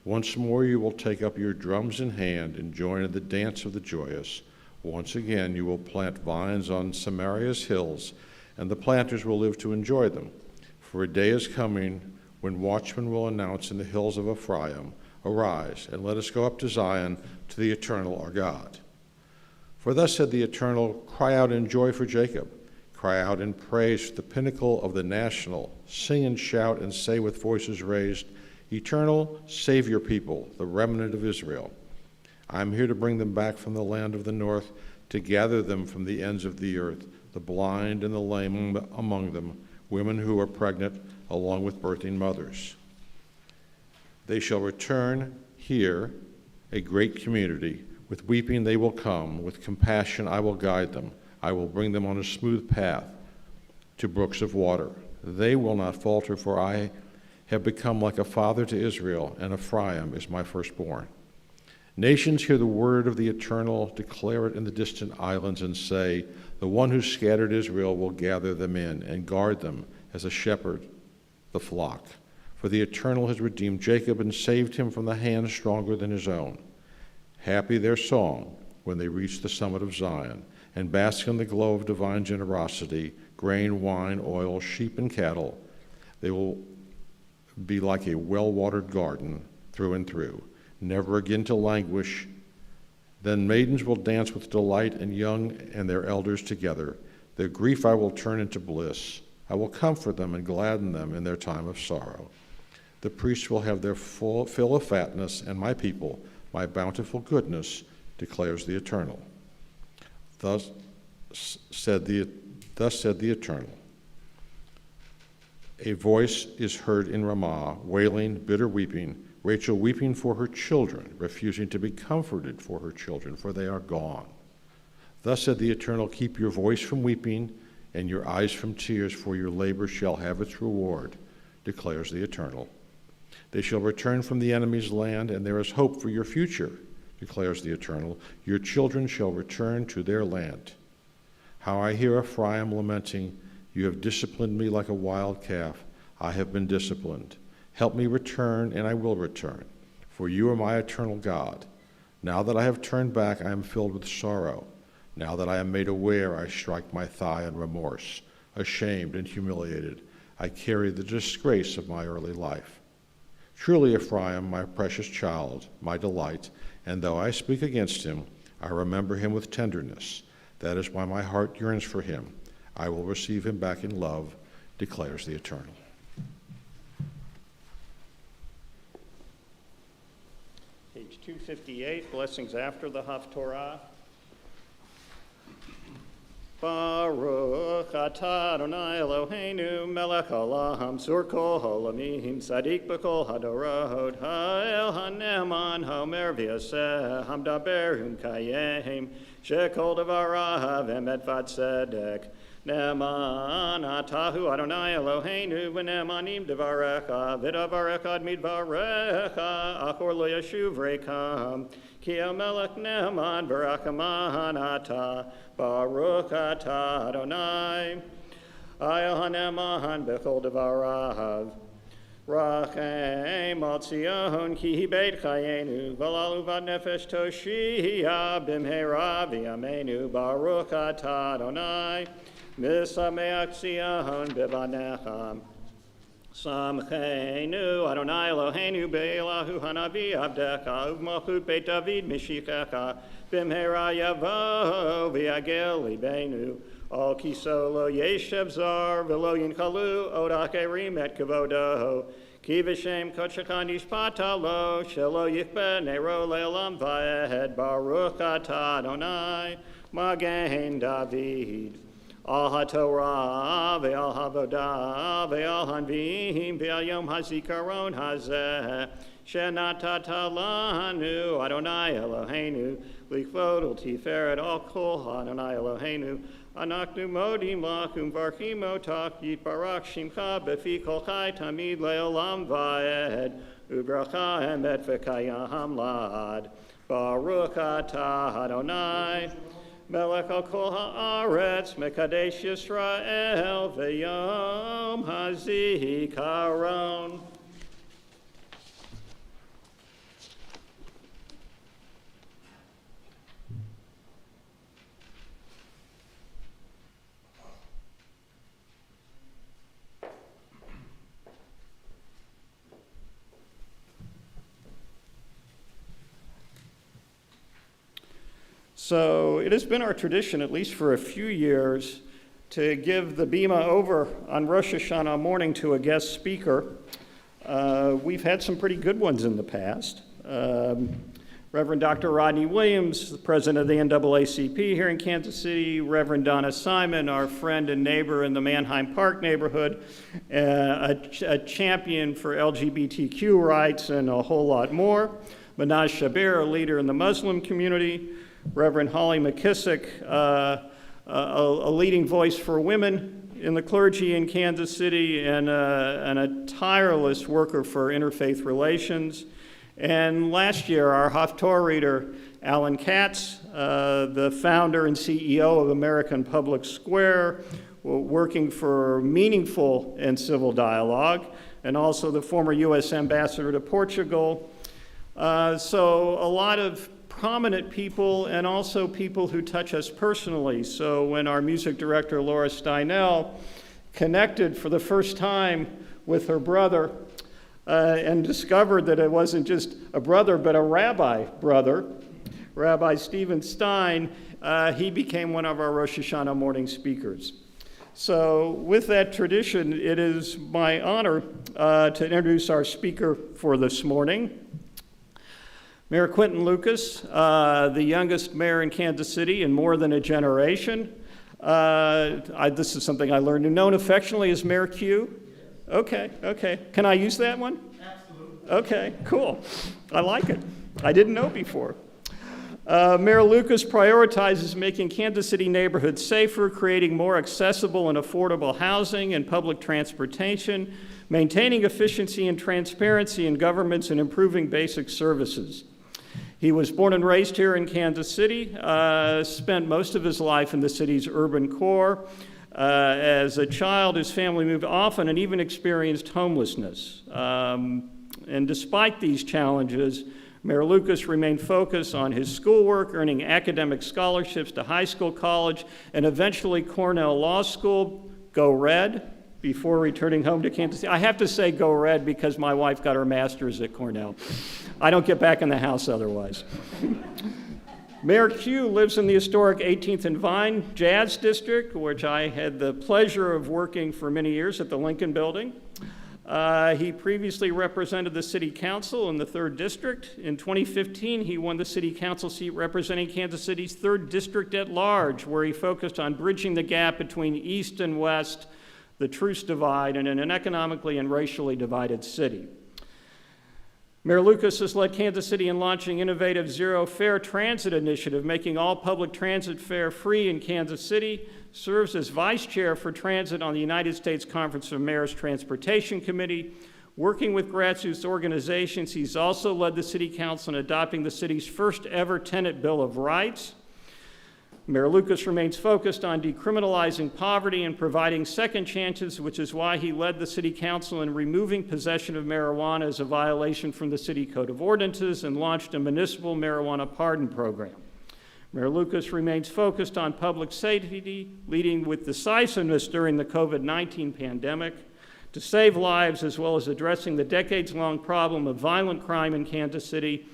Once more you will take up your drums in hand and join in the dance of the joyous. Once again you will plant vines on Samaria's hills, and the planters will live to enjoy them. For a day is coming when watchmen will announce in the hills of Ephraim, Arise, and let us go up to Zion, to the Eternal our God. For thus said the Eternal, cry out in joy for Jacob. Cry out in praise for the pinnacle of the national. Sing and shout and say with voices raised, Eternal, save your people, the remnant of Israel. I am here to bring them back from the land of the north, to gather them from the ends of the earth, the blind and the lame among them, women who are pregnant, along with birthing mothers. They shall return here, a great community. With weeping they will come, with compassion I will guide them. I will bring them on a smooth path to brooks of water. They will not falter, for I have become like a father to Israel, and Ephraim is my firstborn. Nations hear the word of the Eternal, declare it in the distant islands, and say, the one who scattered Israel will gather them in and guard them as a shepherd the flock. For the Eternal has redeemed Jacob and saved him from the hand stronger than his own. Happy their song when they reach the summit of Zion and bask in the glow of divine generosity, grain, wine, oil, sheep, and cattle. They will be like a well-watered garden through and through, never again to languish. Then maidens will dance with delight, and young and their elders together. Their grief I will turn into bliss. I will comfort them and gladden them in their time of sorrow. The priests will have their full fill of fatness, and my people, my bountiful goodness, declares the Eternal. Thus said the Eternal. A voice is heard in Ramah, wailing, bitter weeping, Rachel weeping for her children, refusing to be comforted for her children, for they are gone. Thus said the Eternal, keep your voice from weeping and your eyes from tears, for your labor shall have its reward, declares the Eternal. They shall return from the enemy's land, and there is hope for your future, declares the Eternal. Your children shall return to their land. How I hear Ephraim lamenting, you have disciplined me like a wild calf. I have been disciplined. Help me return, and I will return, for you are my eternal God. Now that I have turned back, I am filled with sorrow. Now that I am made aware, I strike my thigh in remorse. Ashamed and humiliated, I carry the disgrace of my early life. Truly, Ephraim, my precious child, my delight, and though I speak against him, I remember him with tenderness. That is why my heart yearns for him. I will receive him back in love, declares the Eternal. Page 258, blessings after the Haftorah. Baruch atah Adonai Eloheinu melech haolam sur kol haolamim tzadik b'kol hadorot ha'el haneman haomer v'yaseh hamdaber umkayem shekol devarav emet v'tzedek neman atahu Adonai Eloheinu v'nemanim devarecha v'davarecha ad midvarecha achor lo yashuv rekam ki hamelech neman v'rakaman atah Baruch atah Adonai, Ayel haneman bechol devarav, Rachem al Tzion ki beit chayenu, v'lalu vad nefesh toshia b'mhera v'yameinu, Baruch atah Adonai, misameach Tzion b'banecha. Samcheinu Adonai Eloheinu be'elahu hanavi avdecha uv'malchut beit David mishichecha b'mhera yavo v'yagel libeinu al kiso lo yeshev zar v'lo yinchalu od acherim et kavodo ki v'shem kodshecha nishpata lo shelo yichbe nero le'olam va'ed Baruch atah Adonai Magen David Al haTorah ve'al havodah ve'al hanvim ve'al yom hazikaron hazeh shenatata lanu Adonai Eloheinu likvod ul tiferet al kol Adonai Eloheinu anaknu modim lakum varchim otak yitbarak shimcha befi kol chai tamid le'olam va'ed ubracha emet v'kayam lad. Baruch atah Adonai, melech al kol haaretz, mekadesh Yisrael, v'yom hazikaron. So it has been our tradition, at least for a few years, to give the bima over on Rosh Hashanah morning to a guest speaker. We've had some pretty good ones in the past. Reverend Dr. Rodney Williams, the president of the NAACP here in Kansas City, Reverend Donna Simon, our friend and neighbor in the Manheim Park neighborhood, a champion for LGBTQ rights and a whole lot more. Manaz Shabir, a leader in the Muslim community. Reverend Holly McKissick, a leading voice for women in the clergy in Kansas City and a tireless worker for interfaith relations. And last year, our Haftorah reader, Alan Katz, the founder and CEO of American Public Square, working for meaningful and civil dialogue, and also the former U.S. ambassador to Portugal. So a lot of prominent people and also people who touch us personally. So when our music director, Laura Steinell, connected for the first time with her brother and discovered that it wasn't just a brother, but a rabbi brother, Rabbi Stephen Stein, he became one of our Rosh Hashanah morning speakers. So with that tradition, it is my honor to introduce our speaker for this morning. Mayor Quinton Lucas, the youngest mayor in Kansas City in more than a generation. This is something I learned, known affectionately as Mayor Q. Okay. Can I use that one? Absolutely. Okay, cool. I like it. I didn't know before. Mayor Lucas prioritizes making Kansas City neighborhoods safer, creating more accessible and affordable housing and public transportation, maintaining efficiency and transparency in governments, and improving basic services. He was born and raised here in Kansas City, spent most of his life in the city's urban core. As a child, his family moved often and even experienced homelessness. And despite these challenges, Mayor Lucas remained focused on his schoolwork, earning academic scholarships to high school, college, and eventually Cornell Law School. Go Red! Before returning home to Kansas City. I have to say go Red because my wife got her master's at Cornell. I don't get back in the house otherwise. Mayor Q lives in the historic 18th and Vine Jazz District, which I had the pleasure of working for many years at the Lincoln Building. He previously represented the City Council in the 3rd District. In 2015, he won the City Council seat representing Kansas City's 3rd District at large, where he focused on bridging the gap between East and West, the truce divide, and in an economically and racially divided city. Mayor Lucas has led Kansas City in launching innovative zero-fare transit initiative, making all public transit fare free in Kansas City, serves as vice chair for transit on the United States Conference of Mayors Transportation Committee. Working with grassroots organizations, he's also led the City Council in adopting the city's first ever tenant Bill of Rights. Mayor Lucas remains focused on decriminalizing poverty and providing second chances, which is why he led the City Council in removing possession of marijuana as a violation from the City Code of Ordinances and launched a municipal marijuana pardon program. Mayor Lucas remains focused on public safety, leading with decisiveness during the COVID-19 pandemic to save lives, as well as addressing the decades-long problem of violent crime in Kansas City,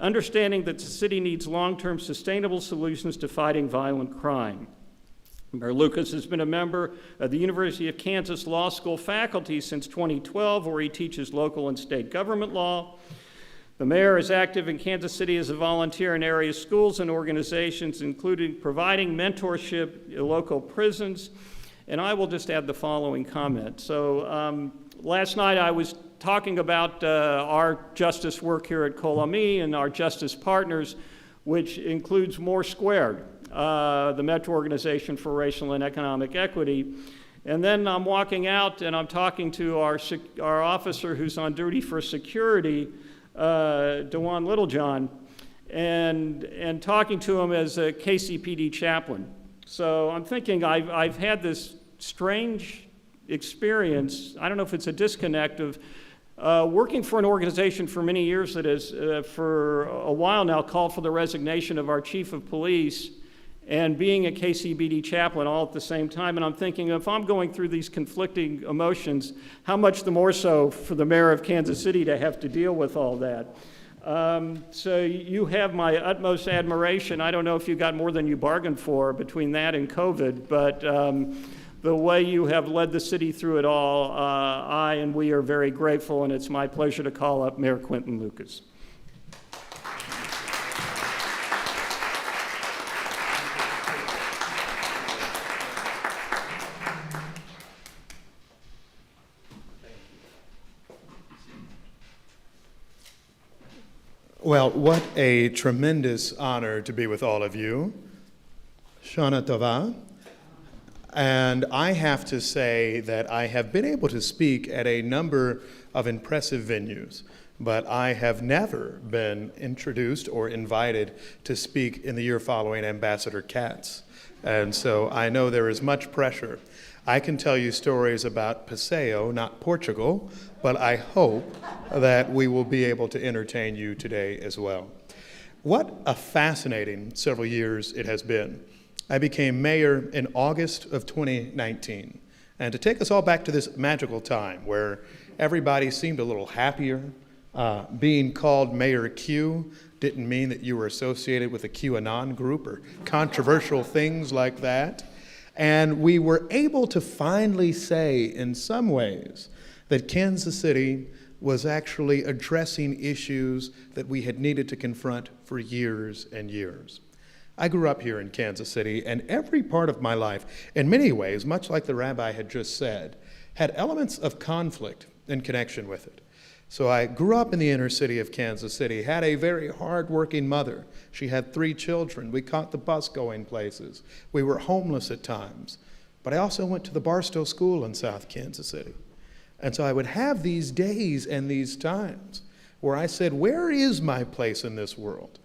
understanding that the city needs long-term sustainable solutions to fighting violent crime. Mayor Lucas has been a member of the University of Kansas Law School faculty since 2012, where he teaches local and state government law. The mayor is active in Kansas City as a volunteer in area schools and organizations, including providing mentorship in local prisons. And I will just add the following comment. So last night I was talking about our justice work here at Kol Ami and our justice partners, which includes More Squared, the Metro Organization for Racial and Economic Equity. And then I'm walking out and I'm talking to our officer who's on duty for security, DeJuan Littlejohn, and talking to him as a KCPD chaplain. So I'm thinking I've had this strange experience. I don't know if it's a disconnect of working for an organization for many years that has, for a while now, called for the resignation of our chief of police and being a KCBD chaplain all at the same time. And I'm thinking, if I'm going through these conflicting emotions, how much the more so for the mayor of Kansas City to have to deal with all that. So you have my utmost admiration. I don't know if you got more than you bargained for between that and COVID, but the way you have led the city through it all, I and we are very grateful, and it's my pleasure to call up Mayor Quinton Lucas. Well, what a tremendous honor to be with all of you. Shana Tova. And I have to say that I have been able to speak at a number of impressive venues, but I have never been introduced or invited to speak in the year following Ambassador Katz. And so I know there is much pressure. I can tell you stories about Paseo, not Portugal, but I hope that we will be able to entertain you today as well. What a fascinating several years it has been. I became mayor in August of 2019. And to take us all back to this magical time where everybody seemed a little happier, being called Mayor Q didn't mean that you were associated with a QAnon group or controversial things like that. And we were able to finally say, in some ways, that Kansas City was actually addressing issues that we had needed to confront for years and years. I grew up here in Kansas City, and every part of my life, in many ways, much like the rabbi had just said, had elements of conflict in connection with it. So I grew up in the inner city of Kansas City, had a very hard-working mother. She had 3 children. We caught the bus going places. We were homeless at times. But I also went to the Barstow School in South Kansas City. And so I would have these days and these times where I said, where is my place in this world?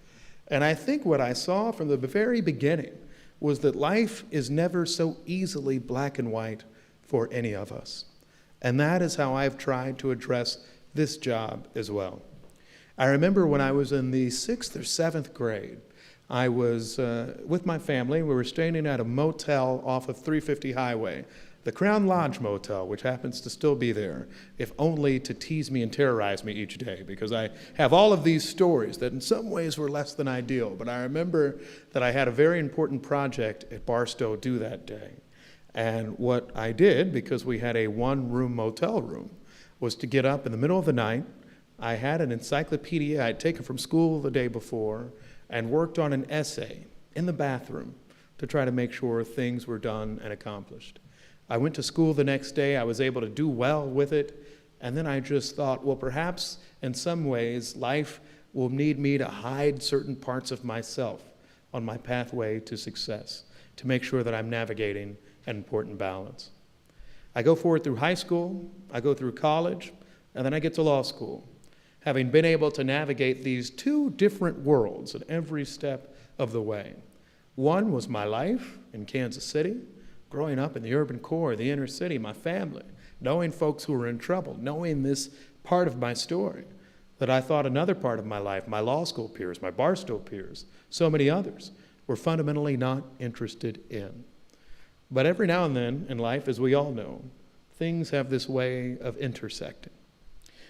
And I think what I saw from the very beginning was that life is never so easily black and white for any of us. And that is how I've tried to address this job as well. I remember when I was in the 6th or 7th grade, I was with my family. We were staying at a motel off of 350 Highway, the Crown Lodge Motel, which happens to still be there, if only to tease me and terrorize me each day, because I have all of these stories that in some ways were less than ideal. But I remember that I had a very important project at Barstow due that day. And what I did, because we had a 1-room motel room, was to get up in the middle of the night. I had an encyclopedia I had taken from school the day before and worked on an essay in the bathroom to try to make sure things were done and accomplished. I went to school the next day. I was able to do well with it. And then I just thought, well, perhaps in some ways life will need me to hide certain parts of myself on my pathway to success to make sure that I'm navigating an important balance. I go forward through high school, I go through college, and then I get to law school, having been able to navigate these 2 different worlds at every step of the way. One was my life in Kansas City, growing up in the urban core, the inner city, my family, knowing folks who were in trouble, knowing this part of my story that I thought another part of my life, my law school peers, my Barstow peers, so many others, were fundamentally not interested in. But every now and then in life, as we all know, things have this way of intersecting.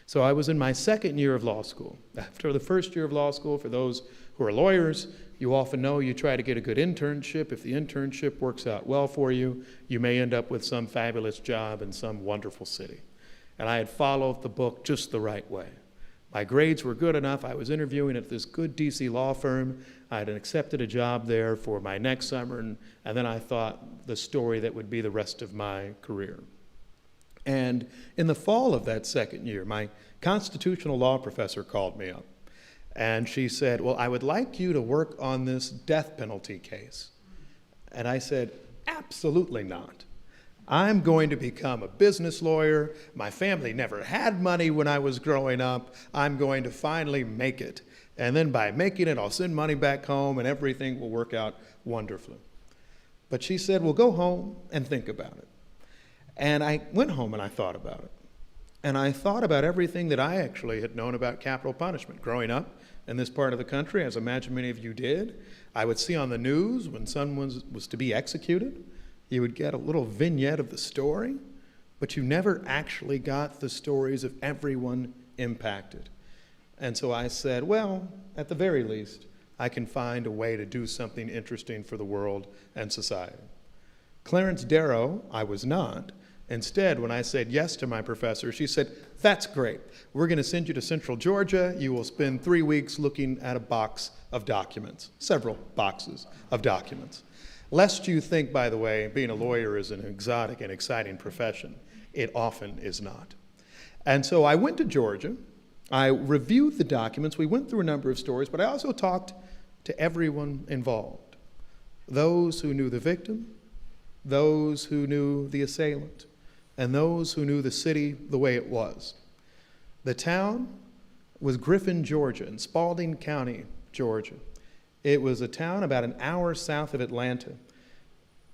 So I was in my 2nd year of law school. After the 1st year of law school, for those who are lawyers, you often know you try to get a good internship. If the internship works out well for you, you may end up with some fabulous job in some wonderful city. And I had followed the book just the right way. My grades were good enough. I was interviewing at this good DC law firm. I had accepted a job there for my next summer, and then I thought the story that would be the rest of my career. And in the fall of that 2nd year, my constitutional law professor called me up, and she said, well, I would like you to work on this death penalty case. And I said, absolutely not. I'm going to become a business lawyer. My family never had money when I was growing up. I'm going to finally make it. And then by making it, I'll send money back home and everything will work out wonderfully. But she said, well, go home and think about it. And I went home and I thought about it. And I thought about everything that I actually had known about capital punishment. Growing up in this part of the country, as I imagine many of you did, I would see on the news when someone was to be executed, you would get a little vignette of the story, but you never actually got the stories of everyone impacted. And so I said, well, at the very least, I can find a way to do something interesting for the world and society. Clarence Darrow, I was not. Instead, when I said yes to my professor, she said, that's great. We're going to send you to Central Georgia. You will spend 3 weeks looking at a box of documents, several boxes of documents. Lest you think, by the way, being a lawyer is an exotic and exciting profession. It often is not. And so I went to Georgia. I reviewed the documents. We went through a number of stories, but I also talked to everyone involved. Those who knew the victim, those who knew the assailant, and those who knew the city the way it was. The town was Griffin, Georgia, in Spalding County, Georgia. It was a town about an hour south of Atlanta.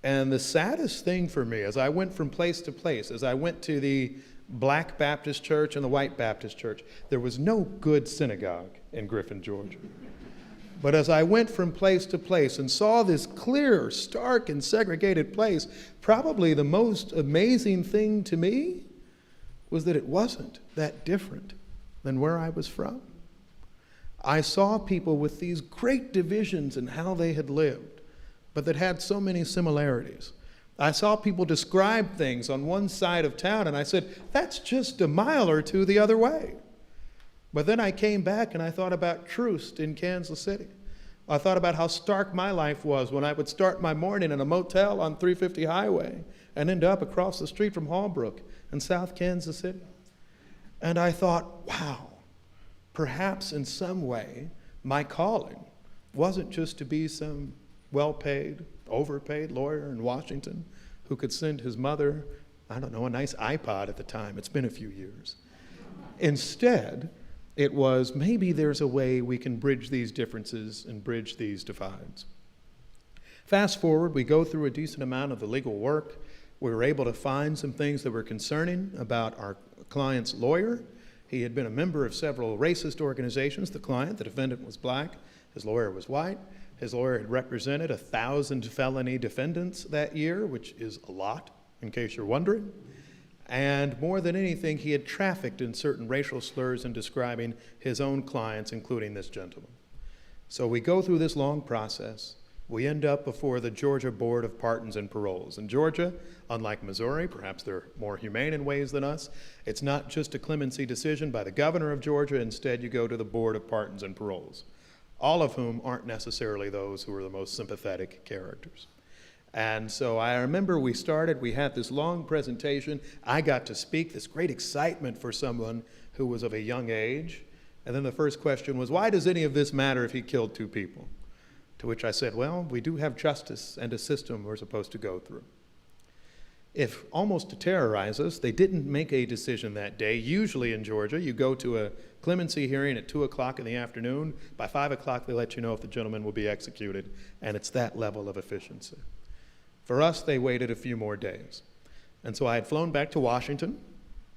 And the saddest thing for me, as I went from place to place, as I went to the Black Baptist church and the White Baptist church, there was no good synagogue in Griffin, Georgia. But as I went from place to place and saw this clear, stark, and segregated place, probably the most amazing thing to me was that it wasn't that different than where I was from. I saw people with these great divisions in how they had lived, but that had so many similarities. I saw people describe things on one side of town, and I said, that's just a mile or two the other way. But then I came back and I thought about Troost in Kansas City. I thought about how stark my life was when I would start my morning in a motel on 350 Highway and end up across the street from Hallbrook in South Kansas City. And I thought, wow, perhaps in some way my calling wasn't just to be some well-paid, overpaid lawyer in Washington who could send his mother, I don't know, a nice iPod at the time. It's been a few years. Instead, it was maybe there's a way we can bridge these differences and bridge these divides. Fast forward, we go through a decent amount of the legal work. We were able to find some things that were concerning about our client's lawyer. He had been a member of several racist organizations. The client, the defendant, was black. His lawyer was white. His lawyer had represented 1,000 felony defendants that year, which is a lot, in case you're wondering. And more than anything, he had trafficked in certain racial slurs in describing his own clients, including this gentleman. So we go through this long process. We end up before the Georgia Board of Pardons and Paroles. In Georgia, unlike Missouri, perhaps they're more humane in ways than us, it's not just a clemency decision by the governor of Georgia. Instead, you go to the Board of Pardons and Paroles, all of whom aren't necessarily those who are the most sympathetic characters. And so I remember we had this long presentation. I got to speak, this great excitement for someone who was of a young age. And then the first question was, why does any of this matter if he killed 2 people? To which I said, well, we do have justice and a system we're supposed to go through. If almost to terrorize us, they didn't make a decision that day. Usually in Georgia, you go to a clemency hearing at 2 o'clock in the afternoon. By 5 o'clock, they let you know if the gentleman will be executed, and it's that level of efficiency. For us, they waited a few more days. And so I had flown back to Washington.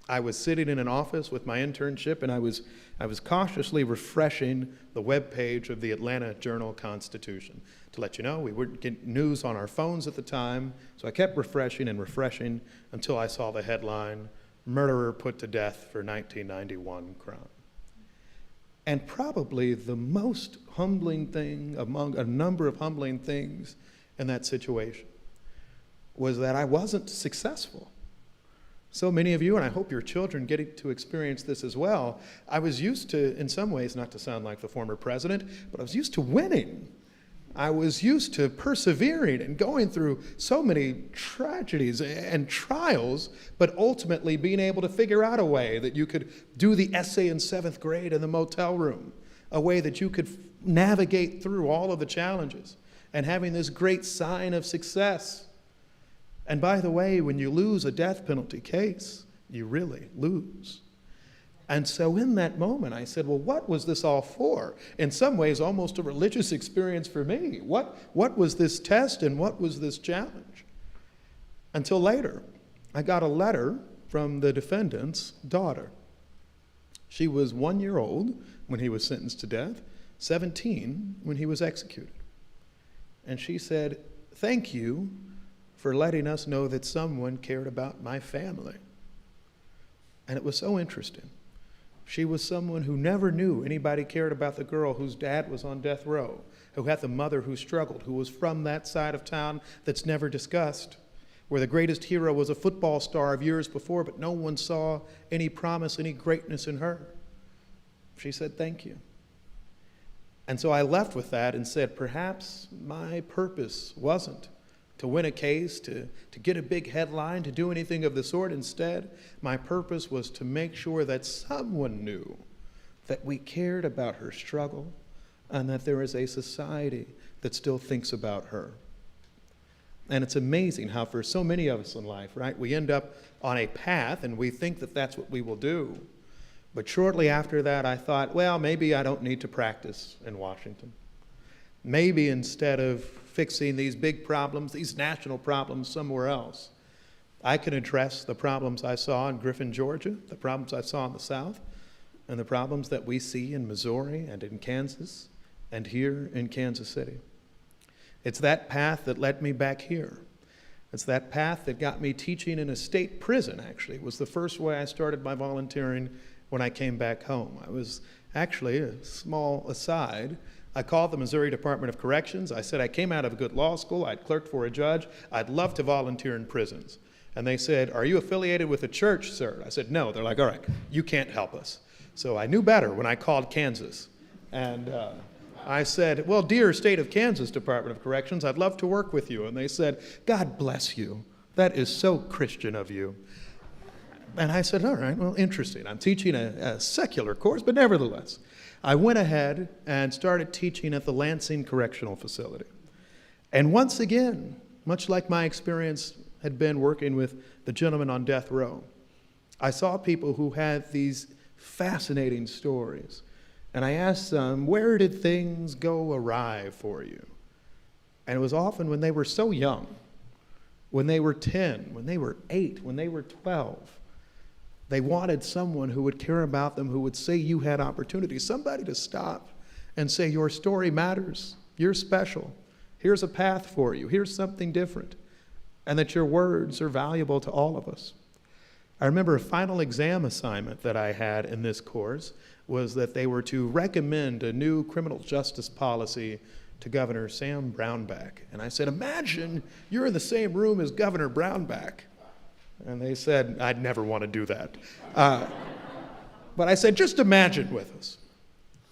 I was sitting in an office with my internship, and I was cautiously refreshing the webpage of the Atlanta Journal-Constitution to let you know we wouldn't get news on our phones at the time. So I kept refreshing and refreshing until I saw the headline, "Murderer Put to Death for 1991 Crime." And probably the most humbling thing among a number of humbling things in that situation was that I wasn't successful. So many of you, and I hope your children get to experience this as well, I was used to, in some ways, not to sound like the former president, but I was used to winning. I was used to persevering and going through so many tragedies and trials, but ultimately being able to figure out a way that you could do the essay in 7th grade in the motel room, a way that you could navigate through all of the challenges, and having this great sign of success. And by the way, when you lose a death penalty case, you really lose. And so in that moment, I said, well, what was this all for? In some ways, almost a religious experience for me. What was this test and what was this challenge? Until later, I got a letter from the defendant's daughter. She was 1 year old when he was sentenced to death, 17 when he was executed. And she said, thank you for letting us know that someone cared about my family. And it was so interesting. She was someone who never knew anybody cared about the girl whose dad was on death row, who had the mother who struggled, who was from that side of town that's never discussed, where the greatest hero was a football star of years before, but no one saw any promise, any greatness in her. She said, thank you. And so I left with that and said, perhaps my purpose wasn't to win a case, to get a big headline, to do anything of the sort. Instead, my purpose was to make sure that someone knew that we cared about her struggle and that there is a society that still thinks about her. And it's amazing how for so many of us in life, right, we end up on a path and we think that that's what we will do. But shortly after that, I thought, well, maybe I don't need to practice in Washington. Maybe instead of fixing these big problems, these national problems somewhere else, I can address the problems I saw in Griffin, Georgia, the problems I saw in the South, and the problems that we see in Missouri and in Kansas and here in Kansas City. It's that path that led me back here. It's that path that got me teaching in a state prison, actually. It was the first way I started my volunteering when I came back home. I was actually, a small aside, I called the Missouri Department of Corrections. I said I came out of a good law school. I'd clerked for a judge. I'd love to volunteer in prisons. And they said, are you affiliated with a church, sir? I said, no. They're like, all right, you can't help us. So I knew better when I called Kansas. And I said, well, dear state of Kansas Department of Corrections, I'd love to work with you. And they said, God bless you. That is so Christian of you. And I said, all right, well, interesting. I'm teaching a secular course, but nevertheless, I went ahead and started teaching at the Lansing Correctional Facility. And once again, much like my experience had been working with the gentleman on death row, I saw people who had these fascinating stories. And I asked them, where did things go awry for you? And it was often when they were so young, when they were 10, when they were 8, when they were 12. They wanted someone who would care about them, who would say you had opportunity, somebody to stop and say your story matters, you're special, here's a path for you, here's something different, and that your words are valuable to all of us. I remember a final exam assignment that I had in this course was that they were to recommend a new criminal justice policy to Governor Sam Brownback. And I said, imagine you're in the same room as Governor Brownback. And they said, I'd never want to do that. But I said, just imagine with us.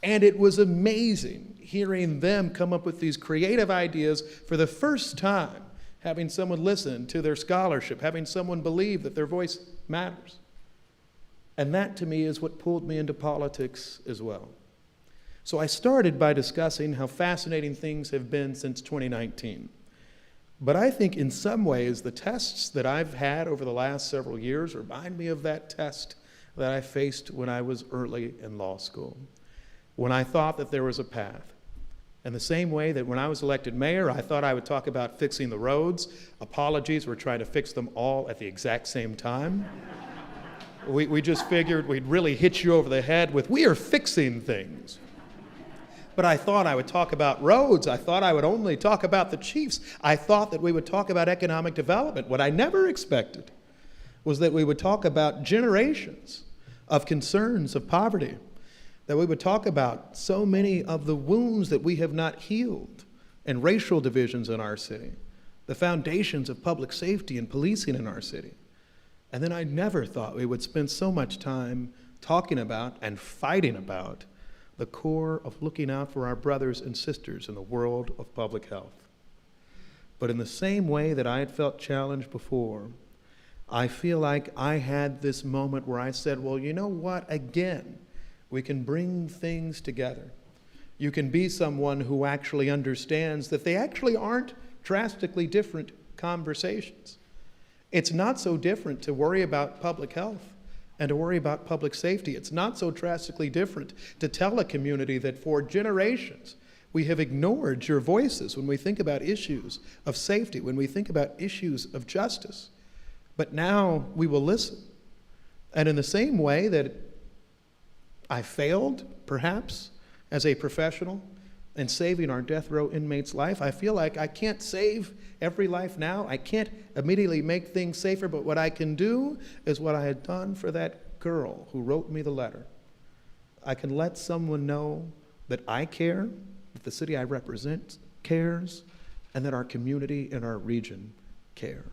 And it was amazing hearing them come up with these creative ideas for the first time, having someone listen to their scholarship, having someone believe that their voice matters. And that, to me, is what pulled me into politics as well. So I started by discussing how fascinating things have been since 2019. But I think in some ways, the tests that I've had over the last several years remind me of that test that I faced when I was early in law school, when I thought that there was a path. In the same way that when I was elected mayor, I thought I would talk about fixing the roads. Apologies, we're trying to fix them all at the exact same time. We just figured we'd really hit you over the head with, we are fixing things. But I thought I would talk about roads. I thought I would only talk about the chiefs. I thought that we would talk about economic development. What I never expected was that we would talk about generations of concerns of poverty, that we would talk about so many of the wounds that we have not healed and racial divisions in our city, the foundations of public safety and policing in our city. And then I never thought we would spend so much time talking about and fighting about the core of looking out for our brothers and sisters in the world of public health. But in the same way that I had felt challenged before, I feel like I had this moment where I said, well, you know what? Again, we can bring things together. You can be someone who actually understands that they actually aren't drastically different conversations. It's not so different to worry about public health and to worry about public safety. It's not so drastically different to tell a community that for generations we have ignored your voices when we think about issues of safety, when we think about issues of justice. But now we will listen. And in the same way that I failed, perhaps, as a professional in saving our death row inmate's life, I feel like I can't save every life now. I can't immediately make things safer, but what I can do is what I had done for that girl who wrote me the letter. I can let someone know that I care, that the city I represent cares, and that our community and our region care.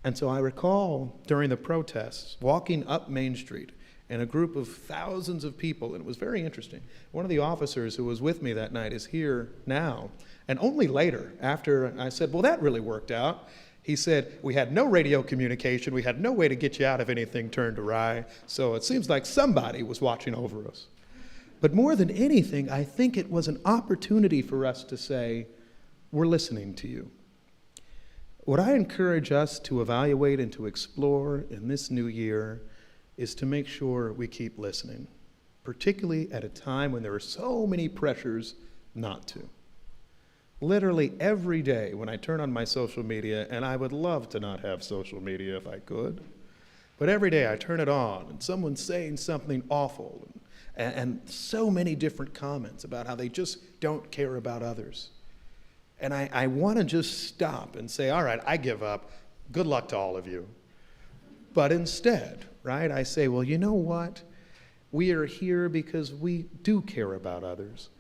And so I recall during the protests, walking up Main Street in a group of thousands of people, and it was very interesting. One of the officers who was with me that night is here now, and only later, after I said, well, that really worked out, he said, we had no radio communication, we had no way to get you out if anything turned awry, so it seems like somebody was watching over us. But more than anything, I think it was an opportunity for us to say, we're listening to you. What I encourage us to evaluate and to explore in this new year is to make sure we keep listening, particularly at a time when there are so many pressures not to. Literally every day when I turn on my social media, and I would love to not have social media if I could, but every day I turn it on and someone's saying something awful and so many different comments about how they just don't care about others. And I want to just stop and say, all right, I give up. Good luck to all of you. But instead, right, I say, well, you know what? We are here because we do care about others.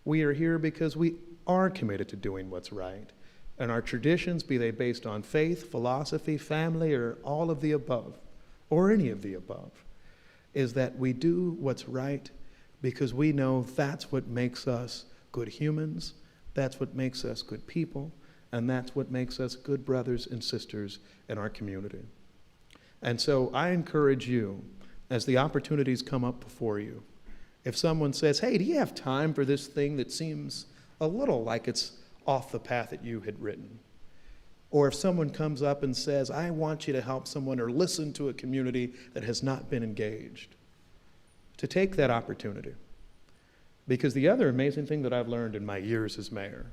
We are here because we are committed to doing what's right. And our traditions, be they based on faith, philosophy, family, or all of the above, or any of the above, is that we do what's right because we know that's what makes us good humans, that's what makes us good people, and that's what makes us good brothers and sisters in our community. And so I encourage you, as the opportunities come up before you, if someone says, hey, do you have time for this thing that seems a little like it's off the path that you had written? Or if someone comes up and says, I want you to help someone or listen to a community that has not been engaged, to take that opportunity. Because the other amazing thing that I've learned in my years as mayor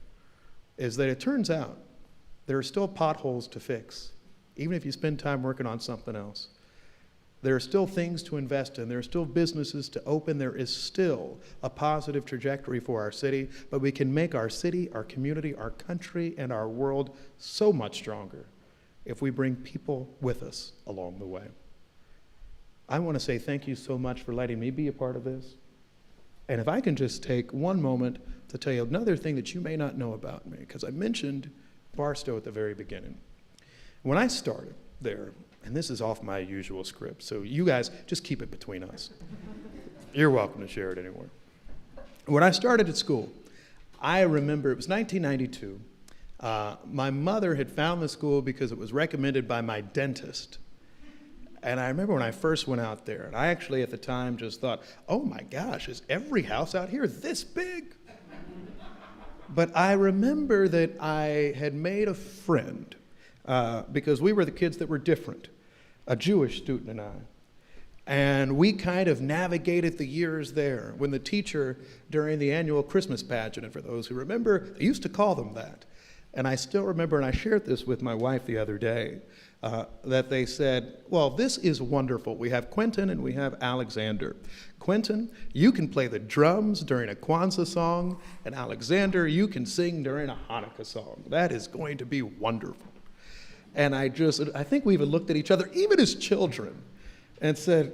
is that it turns out there are still potholes to fix, even if you spend time working on something else. There are still things to invest in. There are still businesses to open. There is still a positive trajectory for our city, but we can make our city, our community, our country, and our world so much stronger if we bring people with us along the way. I want to say thank you so much for letting me be a part of this. And if I can just take one moment to tell you another thing that you may not know about me, because I mentioned Barstow at the very beginning. When I started there, and this is off my usual script, so you guys just keep it between us. You're welcome to share it anywhere. When I started at school, I remember it was 1992. My mother had found the school because it was recommended by my dentist. And I remember when I first went out there, and I actually at the time just thought, oh my gosh, is every house out here this big? But I remember that I had made a friend because we were the kids that were different, a Jewish student and I. And we kind of navigated the years there when the teacher during the annual Christmas pageant, and for those who remember, they used to call them that. And I still remember, and I shared this with my wife the other day, that they said, well, this is wonderful. We have Quentin and we have Alexander. Quentin, you can play the drums during a Kwanzaa song, and Alexander, you can sing during a Hanukkah song. That is going to be wonderful. And I think we even looked at each other, even as children, and said,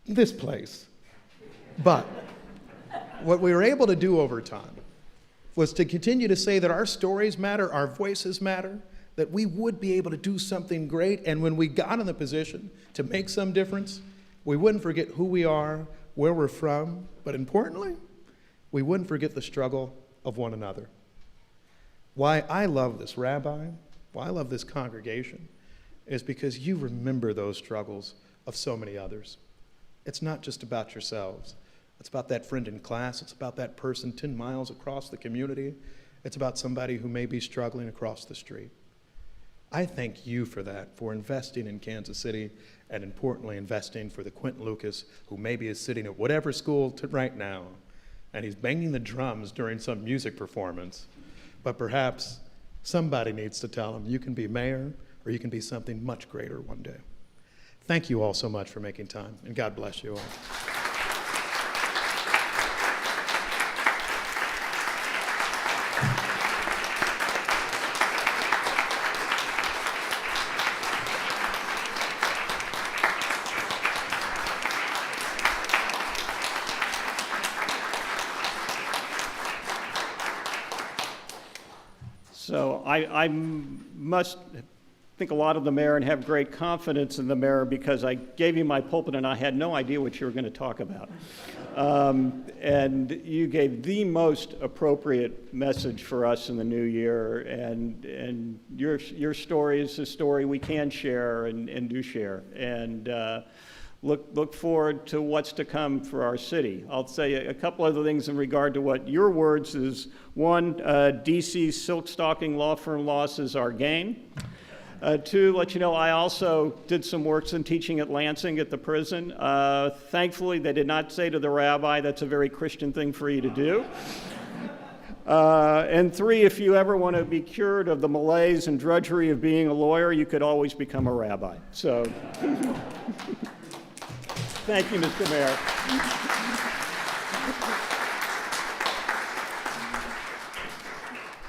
this place. But what we were able to do over time was to continue to say that our stories matter, our voices matter, that we would be able to do something great. And when we got in the position to make some difference, we wouldn't forget who we are, where we're from, but importantly, we wouldn't forget the struggle of one another. Why I love this rabbi, why I love this congregation, is because you remember those struggles of so many others. It's not just about yourselves. It's about that friend in class. It's about that person 10 miles across the community. It's about somebody who may be struggling across the street. I thank you for that, for investing in Kansas City, and importantly, investing for the Quentin Lucas, who maybe is sitting at whatever school right now, and he's banging the drums during some music performance. But perhaps somebody needs to tell him, you can be mayor, or you can be something much greater one day. Thank you all so much for making time, and God bless you all. So I must think a lot of the mayor and have great confidence in the mayor because I gave you my pulpit and I had no idea what you were going to talk about. And you gave the most appropriate message for us in the new year, and your story is a story we can share and do share. And look forward to what's to come for our city. I'll say a couple other things in regard to what your words is. One, DC's silk stocking law firm losses are gain. Two, let you know, I also did some work in teaching at Lansing at the prison. Thankfully, they did not say to the rabbi, that's a very Christian thing for you to do. And three, if you ever want to be cured of the malaise and drudgery of being a lawyer, you could always become a rabbi. So, thank you, Mr. Mayor.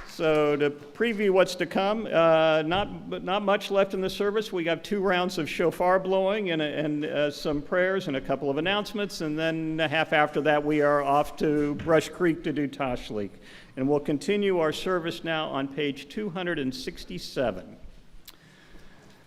So to preview what's to come, not much left in the service. We got 2 rounds of shofar blowing and some prayers and a couple of announcements, and then a half after that we are off to Brush Creek to do Tashlich. And we'll continue our service now on page 267.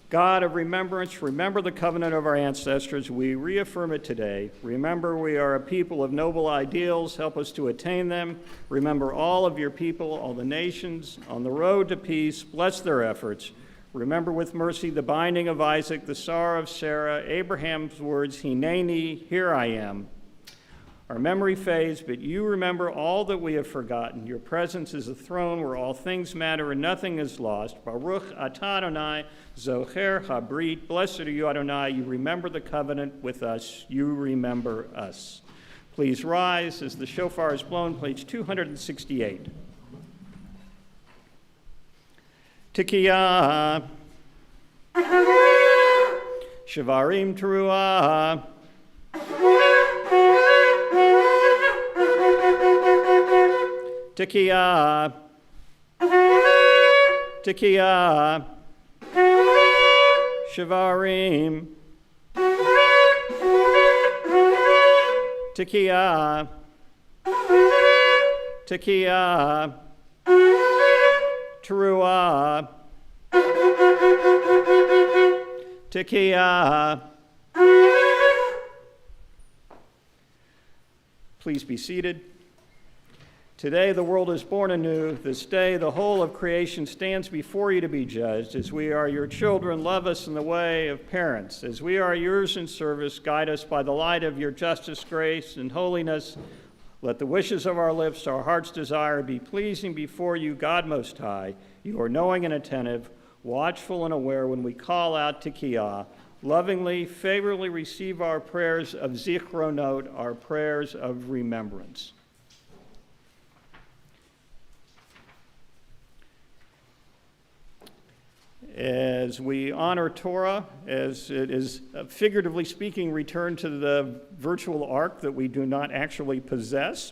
God of remembrance, remember the covenant of our ancestors. We reaffirm it today. Remember we are a people of noble ideals. Help us to attain them. Remember all of your people, all the nations, on the road to peace. Bless their efforts. Remember with mercy the binding of Isaac, the sorrow of Sarah, Abraham's words, Hineni, here I am. Our memory fades, but you remember all that we have forgotten. Your presence is a throne where all things matter and nothing is lost. Baruch atah Adonai, Zocher habrit. Blessed are you, Adonai. You remember the covenant with us. You remember us. Please rise as the shofar is blown, page 268. Tikiyah. Shavarim teruah. Tikiyah, Tikiyah, Shavarim, Tikiyah, Tikiyah, Teruah, Tikiyah. Please be seated. Today the world is born anew. This day the whole of creation stands before you to be judged. As we are your children, love us in the way of parents. As we are yours in service, guide us by the light of your justice, grace, and holiness. Let the wishes of our lips, our heart's desire, be pleasing before you, God Most High. You are knowing and attentive, watchful and aware when we call out Tikiyah. Lovingly, favorably receive our prayers of zichronot, our prayers of remembrance. As we honor Torah, as it is figuratively speaking, return to the virtual ark that we do not actually possess,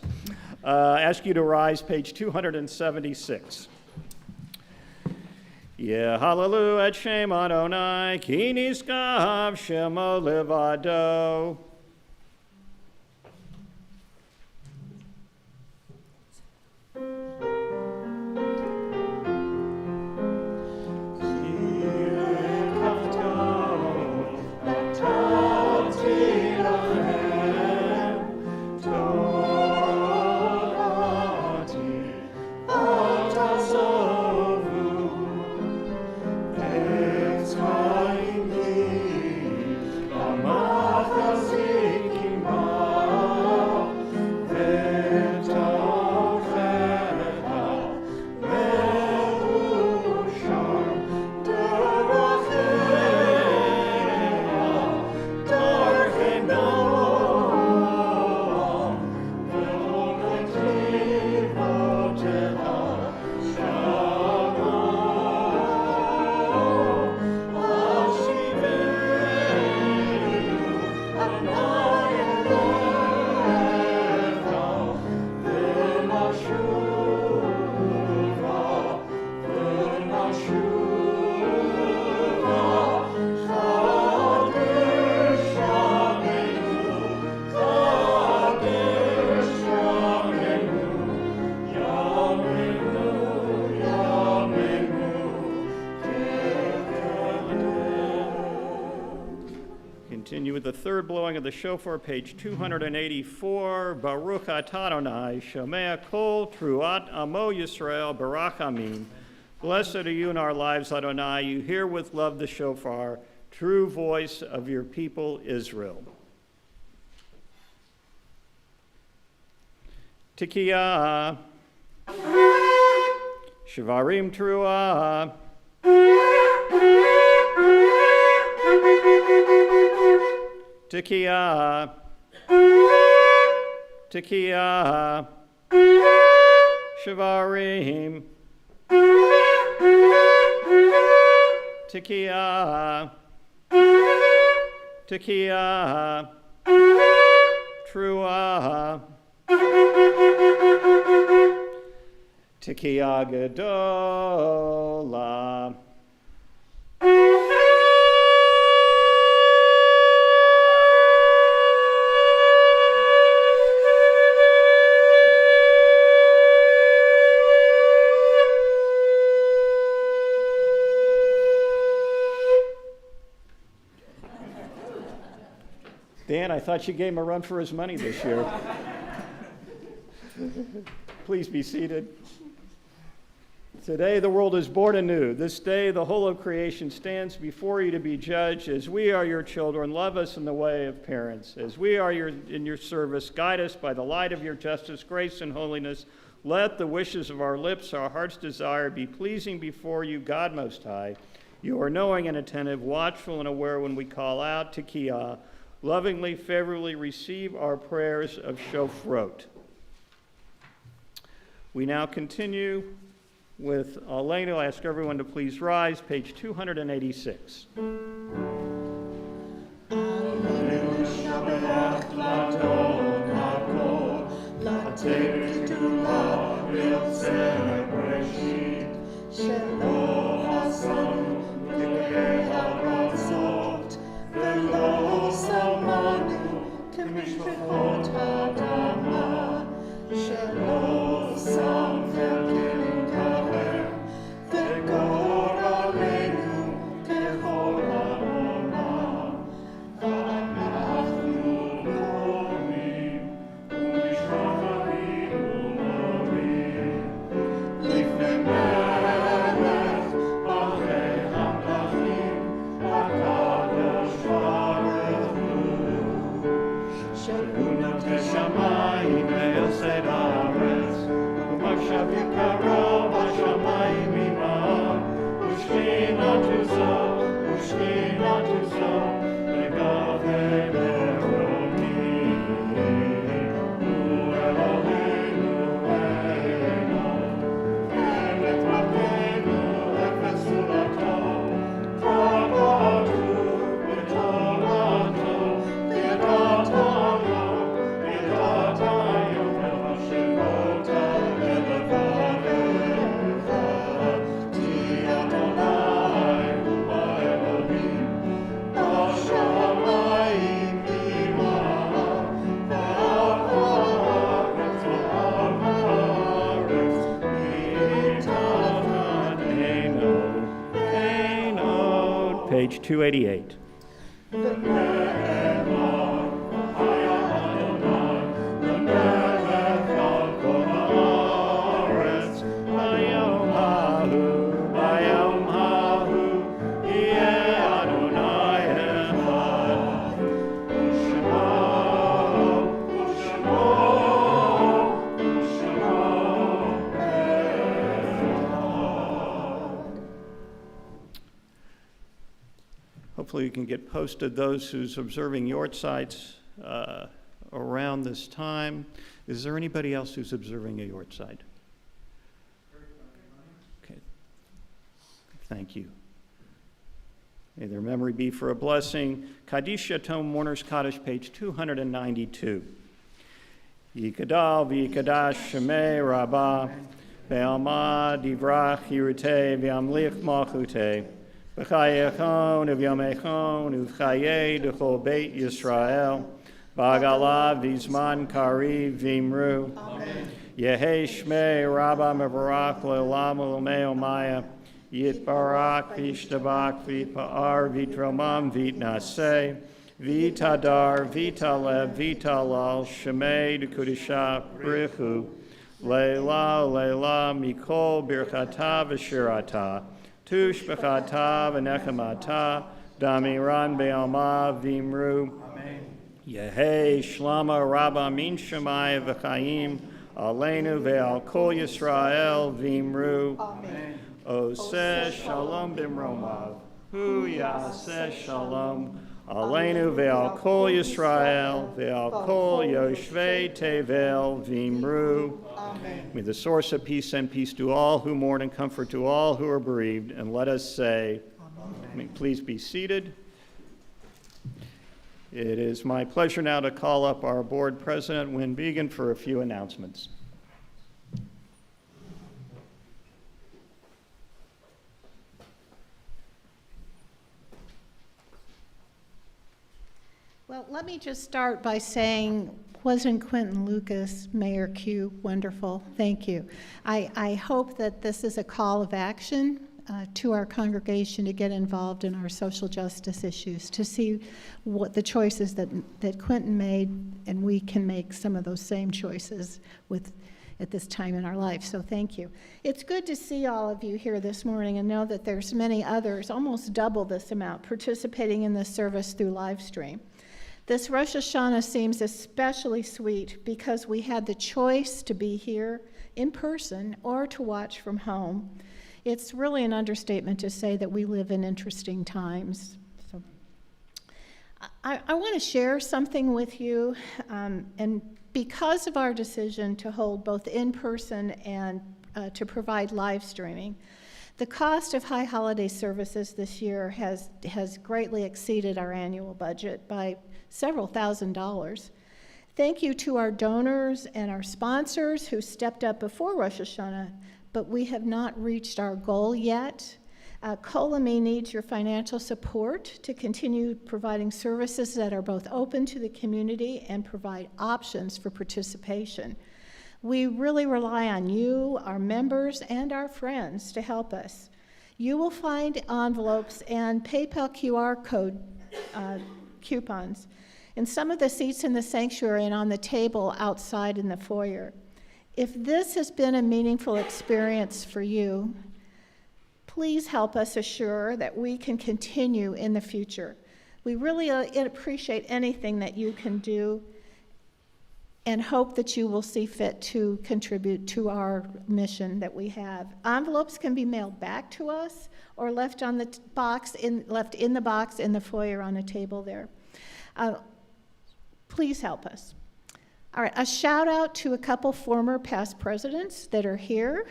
ask you to rise, page 276. Hallelujah et Shem Adonai, ki niskav shemo levado. Amachas with the third blowing of the shofar, page 284. Baruch atah Adonai, shomea kol truat amo Yisrael, barach amin. Blessed are you in our lives, Adonai. You hear with love the shofar, true voice of your people Israel. Tikiyah, Shavarim Truah. Tikiyah, Tikiyah, Shavarim. Tikiyah, Tikiyah, Truah. Tikiyah Gedolah. Dan, I thought you gave him a run for his money this year. Please be seated. Today the world is born anew. This day the whole of creation stands before you to be judged. As we are your children, love us in the way of parents. As we are in your service, guide us by the light of your justice, grace, and holiness. Let the wishes of our lips, our heart's desire, be pleasing before you, God Most High. You are knowing and attentive, watchful and aware when we call out to Tikiyah. Lovingly, favorably receive our prayers of shofrot. We now continue with Aleinu. I'll ask everyone to please rise, page 286. Page 288. Hopefully you can get posted those who's observing yortsites around this time. Is there anybody else who's observing a yortzite? Okay. Thank you. May their memory be for a blessing. Kaddish Yatom Mourner's Kaddish, page 292. Yikadal v'yikadash shemei rabbah ve'alma divrach yirutei v'amlich malchutei B'chayechon uvyomechon uvchaye d'chol beit Yisrael b'agala v'zman kariv v'imru Yehei shmei rabba mevarach le'olam u'l'mei omaya yitbarak v'ishtabak v'pa'ar v'tromam v'itnaseh Vita Dar, Vita Lev, Vita Lal, Shemei Dukudisha, Brichu, Leila, Leila, Mikol, Birchata, Vashirata, Tush Bechata, Venechamata, Damiran Be'alma, Vimru, Yehe, Shlama, Rabba, Min Shemai, V'chaim, Aleinu, Ve'al Kol Yisrael, Vimru, Amen. Oseh, Shalom Bimromav, Hu Yaseh Shalom, Aleinu, Ve'al Kol Yisrael, Ve'al Kol Yoshvei Tevel, Vimru. Amen. May the source of peace send peace to all who mourn and comfort to all who are bereaved. And let us say, please be seated. It is my pleasure now to call up our board president, Wynn Began, for a few announcements. Well, let me just start by saying, wasn't Quentin Lucas, Mayor Q, wonderful? Thank you. I hope that this is a call of action to our congregation to get involved in our social justice issues, to see what the choices that Quentin made, and we can make some of those same choices at this time in our life. So thank you. It's good to see all of you here this morning and know that there's many others, almost double this amount, participating in this service through live stream. This Rosh Hashanah seems especially sweet because we had the choice to be here in person or to watch from home. It's really an understatement to say that we live in interesting times. So, I want to share something with you, and because of our decision to hold both in person and to provide live streaming, the cost of high holiday services this year has greatly exceeded our annual budget by several $1,000s. Thank you to our donors and our sponsors who stepped up before Rosh Hashanah, but we have not reached our goal yet. Kolami needs your financial support to continue providing services that are both open to the community and provide options for participation. We really rely on you, our members, and our friends to help us. You will find envelopes and PayPal QR code coupons in some of the seats in the sanctuary and on the table outside in the foyer. If this has been a meaningful experience for you, please help us assure that we can continue in the future. We really appreciate anything that you can do and hope that you will see fit to contribute to our mission that we have. Envelopes can be mailed back to us or left on the left in the box in the foyer on a table there. Please help us. All right, a shout out to a couple former past presidents that are here,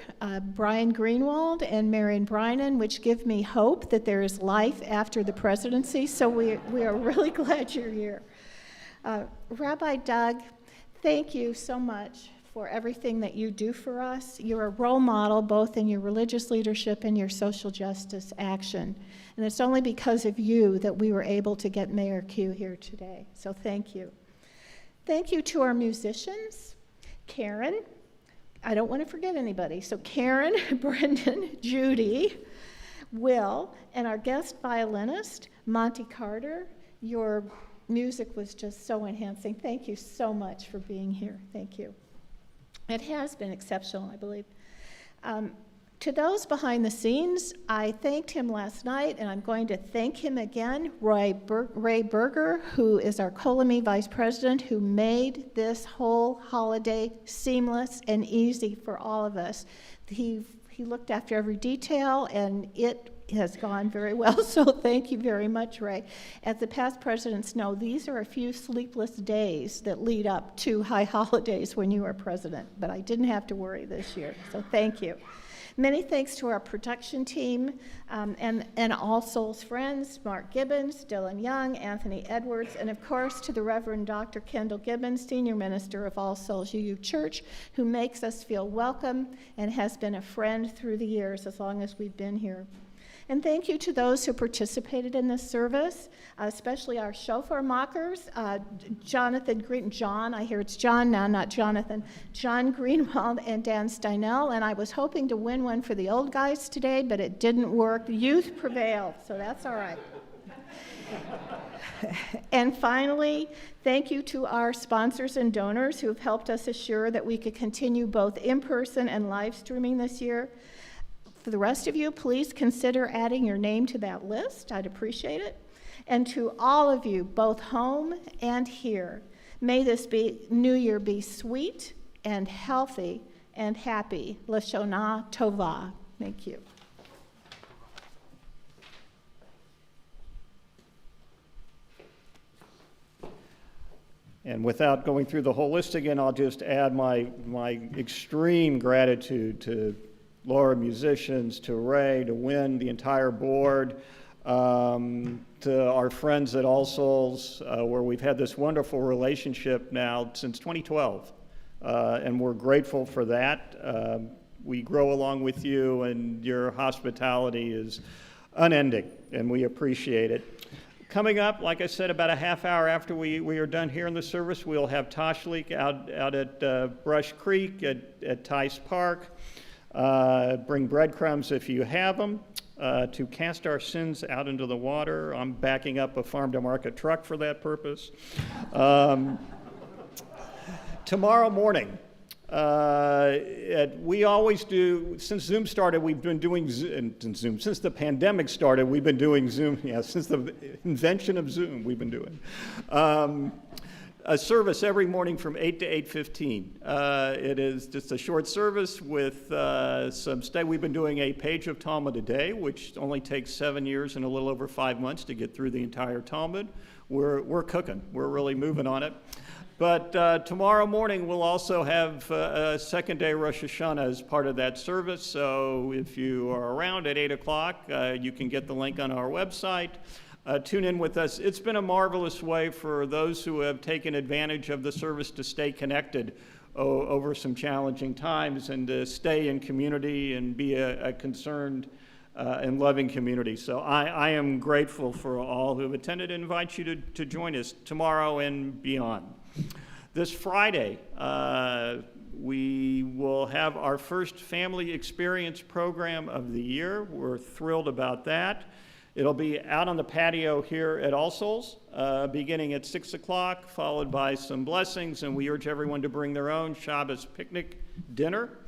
Brian Greenwald and Marion Brynan, which give me hope that there is life after the presidency, so we are really glad you're here. Rabbi Doug, thank you so much for everything that you do for us. You're a role model both in your religious leadership and your social justice action, and it's only because of you that we were able to get Mayor Q here today, so thank you. Thank you to our musicians, Karen, I don't want to forget anybody, so Karen, Brendan, Judy, Will, and our guest violinist, Monty Carter. Your music was just so enhancing. Thank you so much for being here. Thank you. It has been exceptional, I believe. To those behind the scenes, I thanked him last night, and I'm going to thank him again, Ray Berger, who is our Kolami Vice President, who made this whole holiday seamless and easy for all of us. He looked after every detail, and it has gone very well, so thank you very much, Ray. As the past presidents know, these are a few sleepless days that lead up to high holidays when you are president, but I didn't have to worry this year, so thank you. Many thanks to our production team and All Souls friends, Mark Gibbons, Dylan Young, Anthony Edwards, and of course to the Reverend Dr. Kendall Gibbons, Senior Minister of All Souls UU Church, who makes us feel welcome and has been a friend through the years as long as we've been here. And thank you to those who participated in this service, especially our shofar mockers, Jonathan Green, John, I hear it's John now, not Jonathan, John Greenwald and Dan Steinell, and I was hoping to win one for the old guys today, but it didn't work. Youth prevailed, so that's all right. And finally, thank you to our sponsors and donors who have helped us assure that we could continue both in-person and live streaming this year. For the rest of you, please consider adding your name to that list. I'd appreciate it. And to all of you, both home and here, may this new year be sweet and healthy and happy. Lashona Tova. Thank you. And without going through the whole list again, I'll just add my extreme gratitude to Laura musicians, to Ray, to Wynn, the entire board, to our friends at All Souls, where we've had this wonderful relationship now since 2012. And we're grateful for that. We grow along with you, and your hospitality is unending, and we appreciate it. Coming up, like I said, about a half hour after we are done here in the service, we'll have Tashlik out at Brush Creek at Tice Park. Bring breadcrumbs if you have them, to cast our sins out into the water. I'm backing up a farm-to-market truck for that purpose. Tomorrow morning, we always do, since Zoom started, we've been doing Zoom. Since the pandemic started, we've been doing Zoom. Yeah, since the invention of Zoom, we've been doing a service every morning from 8 to 8:15. It is just a short service with some stay. We've been doing a page of Talmud a day, which only takes 7 years and a little over 5 months to get through the entire Talmud. We're cooking. We're really moving on it. But tomorrow morning, we'll also have a second day Rosh Hashanah as part of that service. So if you are around at 8 o'clock, you can get the link on our website. Tune in with us. It's been a marvelous way for those who have taken advantage of the service to stay connected over some challenging times and to stay in community and be a concerned and loving community. So I am grateful for all who have attended and invite you to join us tomorrow and beyond. This Friday, we will have our first family experience program of the year. We're thrilled about that. It'll be out on the patio here at All Souls, beginning at 6 o'clock, followed by some blessings, and we urge everyone to bring their own Shabbos picnic dinner,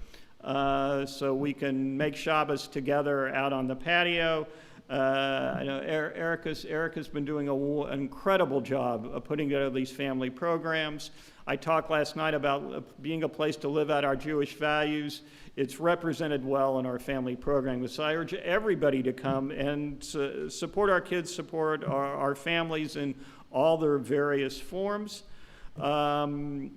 so we can make Shabbos together out on the patio. I know Erica's been doing an incredible job of putting together these family programs. I talked last night about being a place to live out our Jewish values. It's represented well in our family program. So I urge everybody to come and support our kids, support our families in all their various forms. Beyond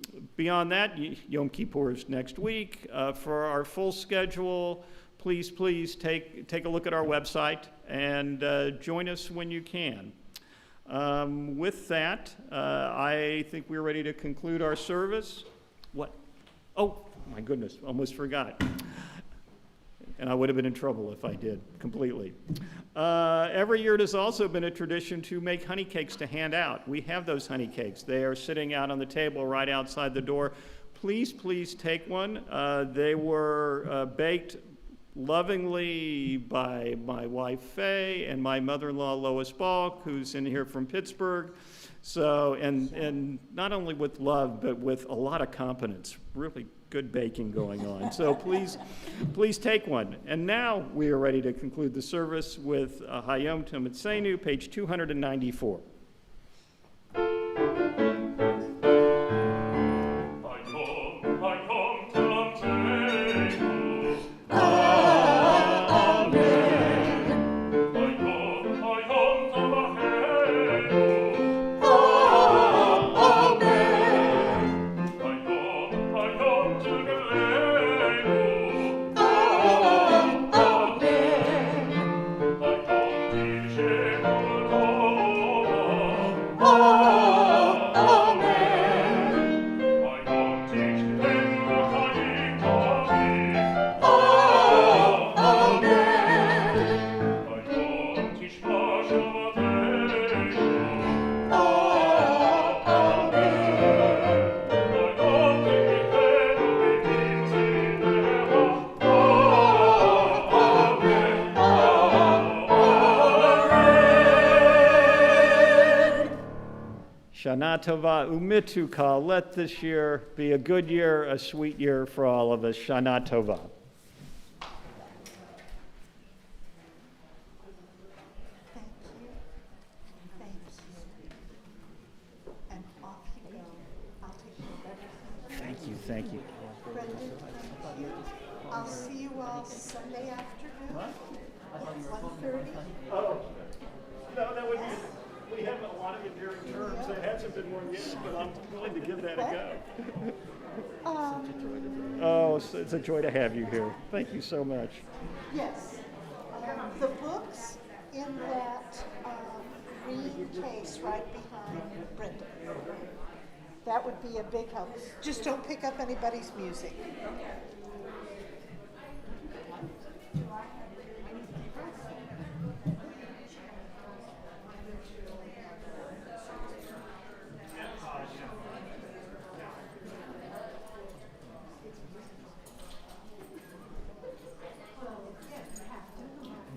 that, Yom Kippur is next week. For our full schedule, please take a look at our website and join us when you can. With that, I think we're ready to conclude our service. What? Oh, my goodness, almost forgot. And I would have been in trouble if I did, completely. Every year it has also been a tradition to make honey cakes to hand out. We have those honey cakes. They are sitting out on the table right outside the door. Please take one. They were baked lovingly by my wife Faye and my mother-in-law Lois Balk, who's in here from Pittsburgh. So, and not only with love, but with a lot of competence, really good baking going on. So please take one. And now we are ready to conclude the service with Hayom Tomatzenu, page 294. Shana Tova Umituka. Let this year be a good year, a sweet year for all of us. Shana Tova. Thank you. Thank you. And off you go. I'll take care of everything. Thank you, thank you. Brendan, thank you. I'll see you all Sunday afternoon at 1:30. Oh, no, that would be, we have a lot of enduring terms. It hasn't been one yet, but I'm willing to give that a go. Oh, it's a joy to have you here. Thank you so much. Yes. The books in that green case right behind Brenda. That would be a big help. Just don't pick up anybody's music.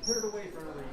Put it away for another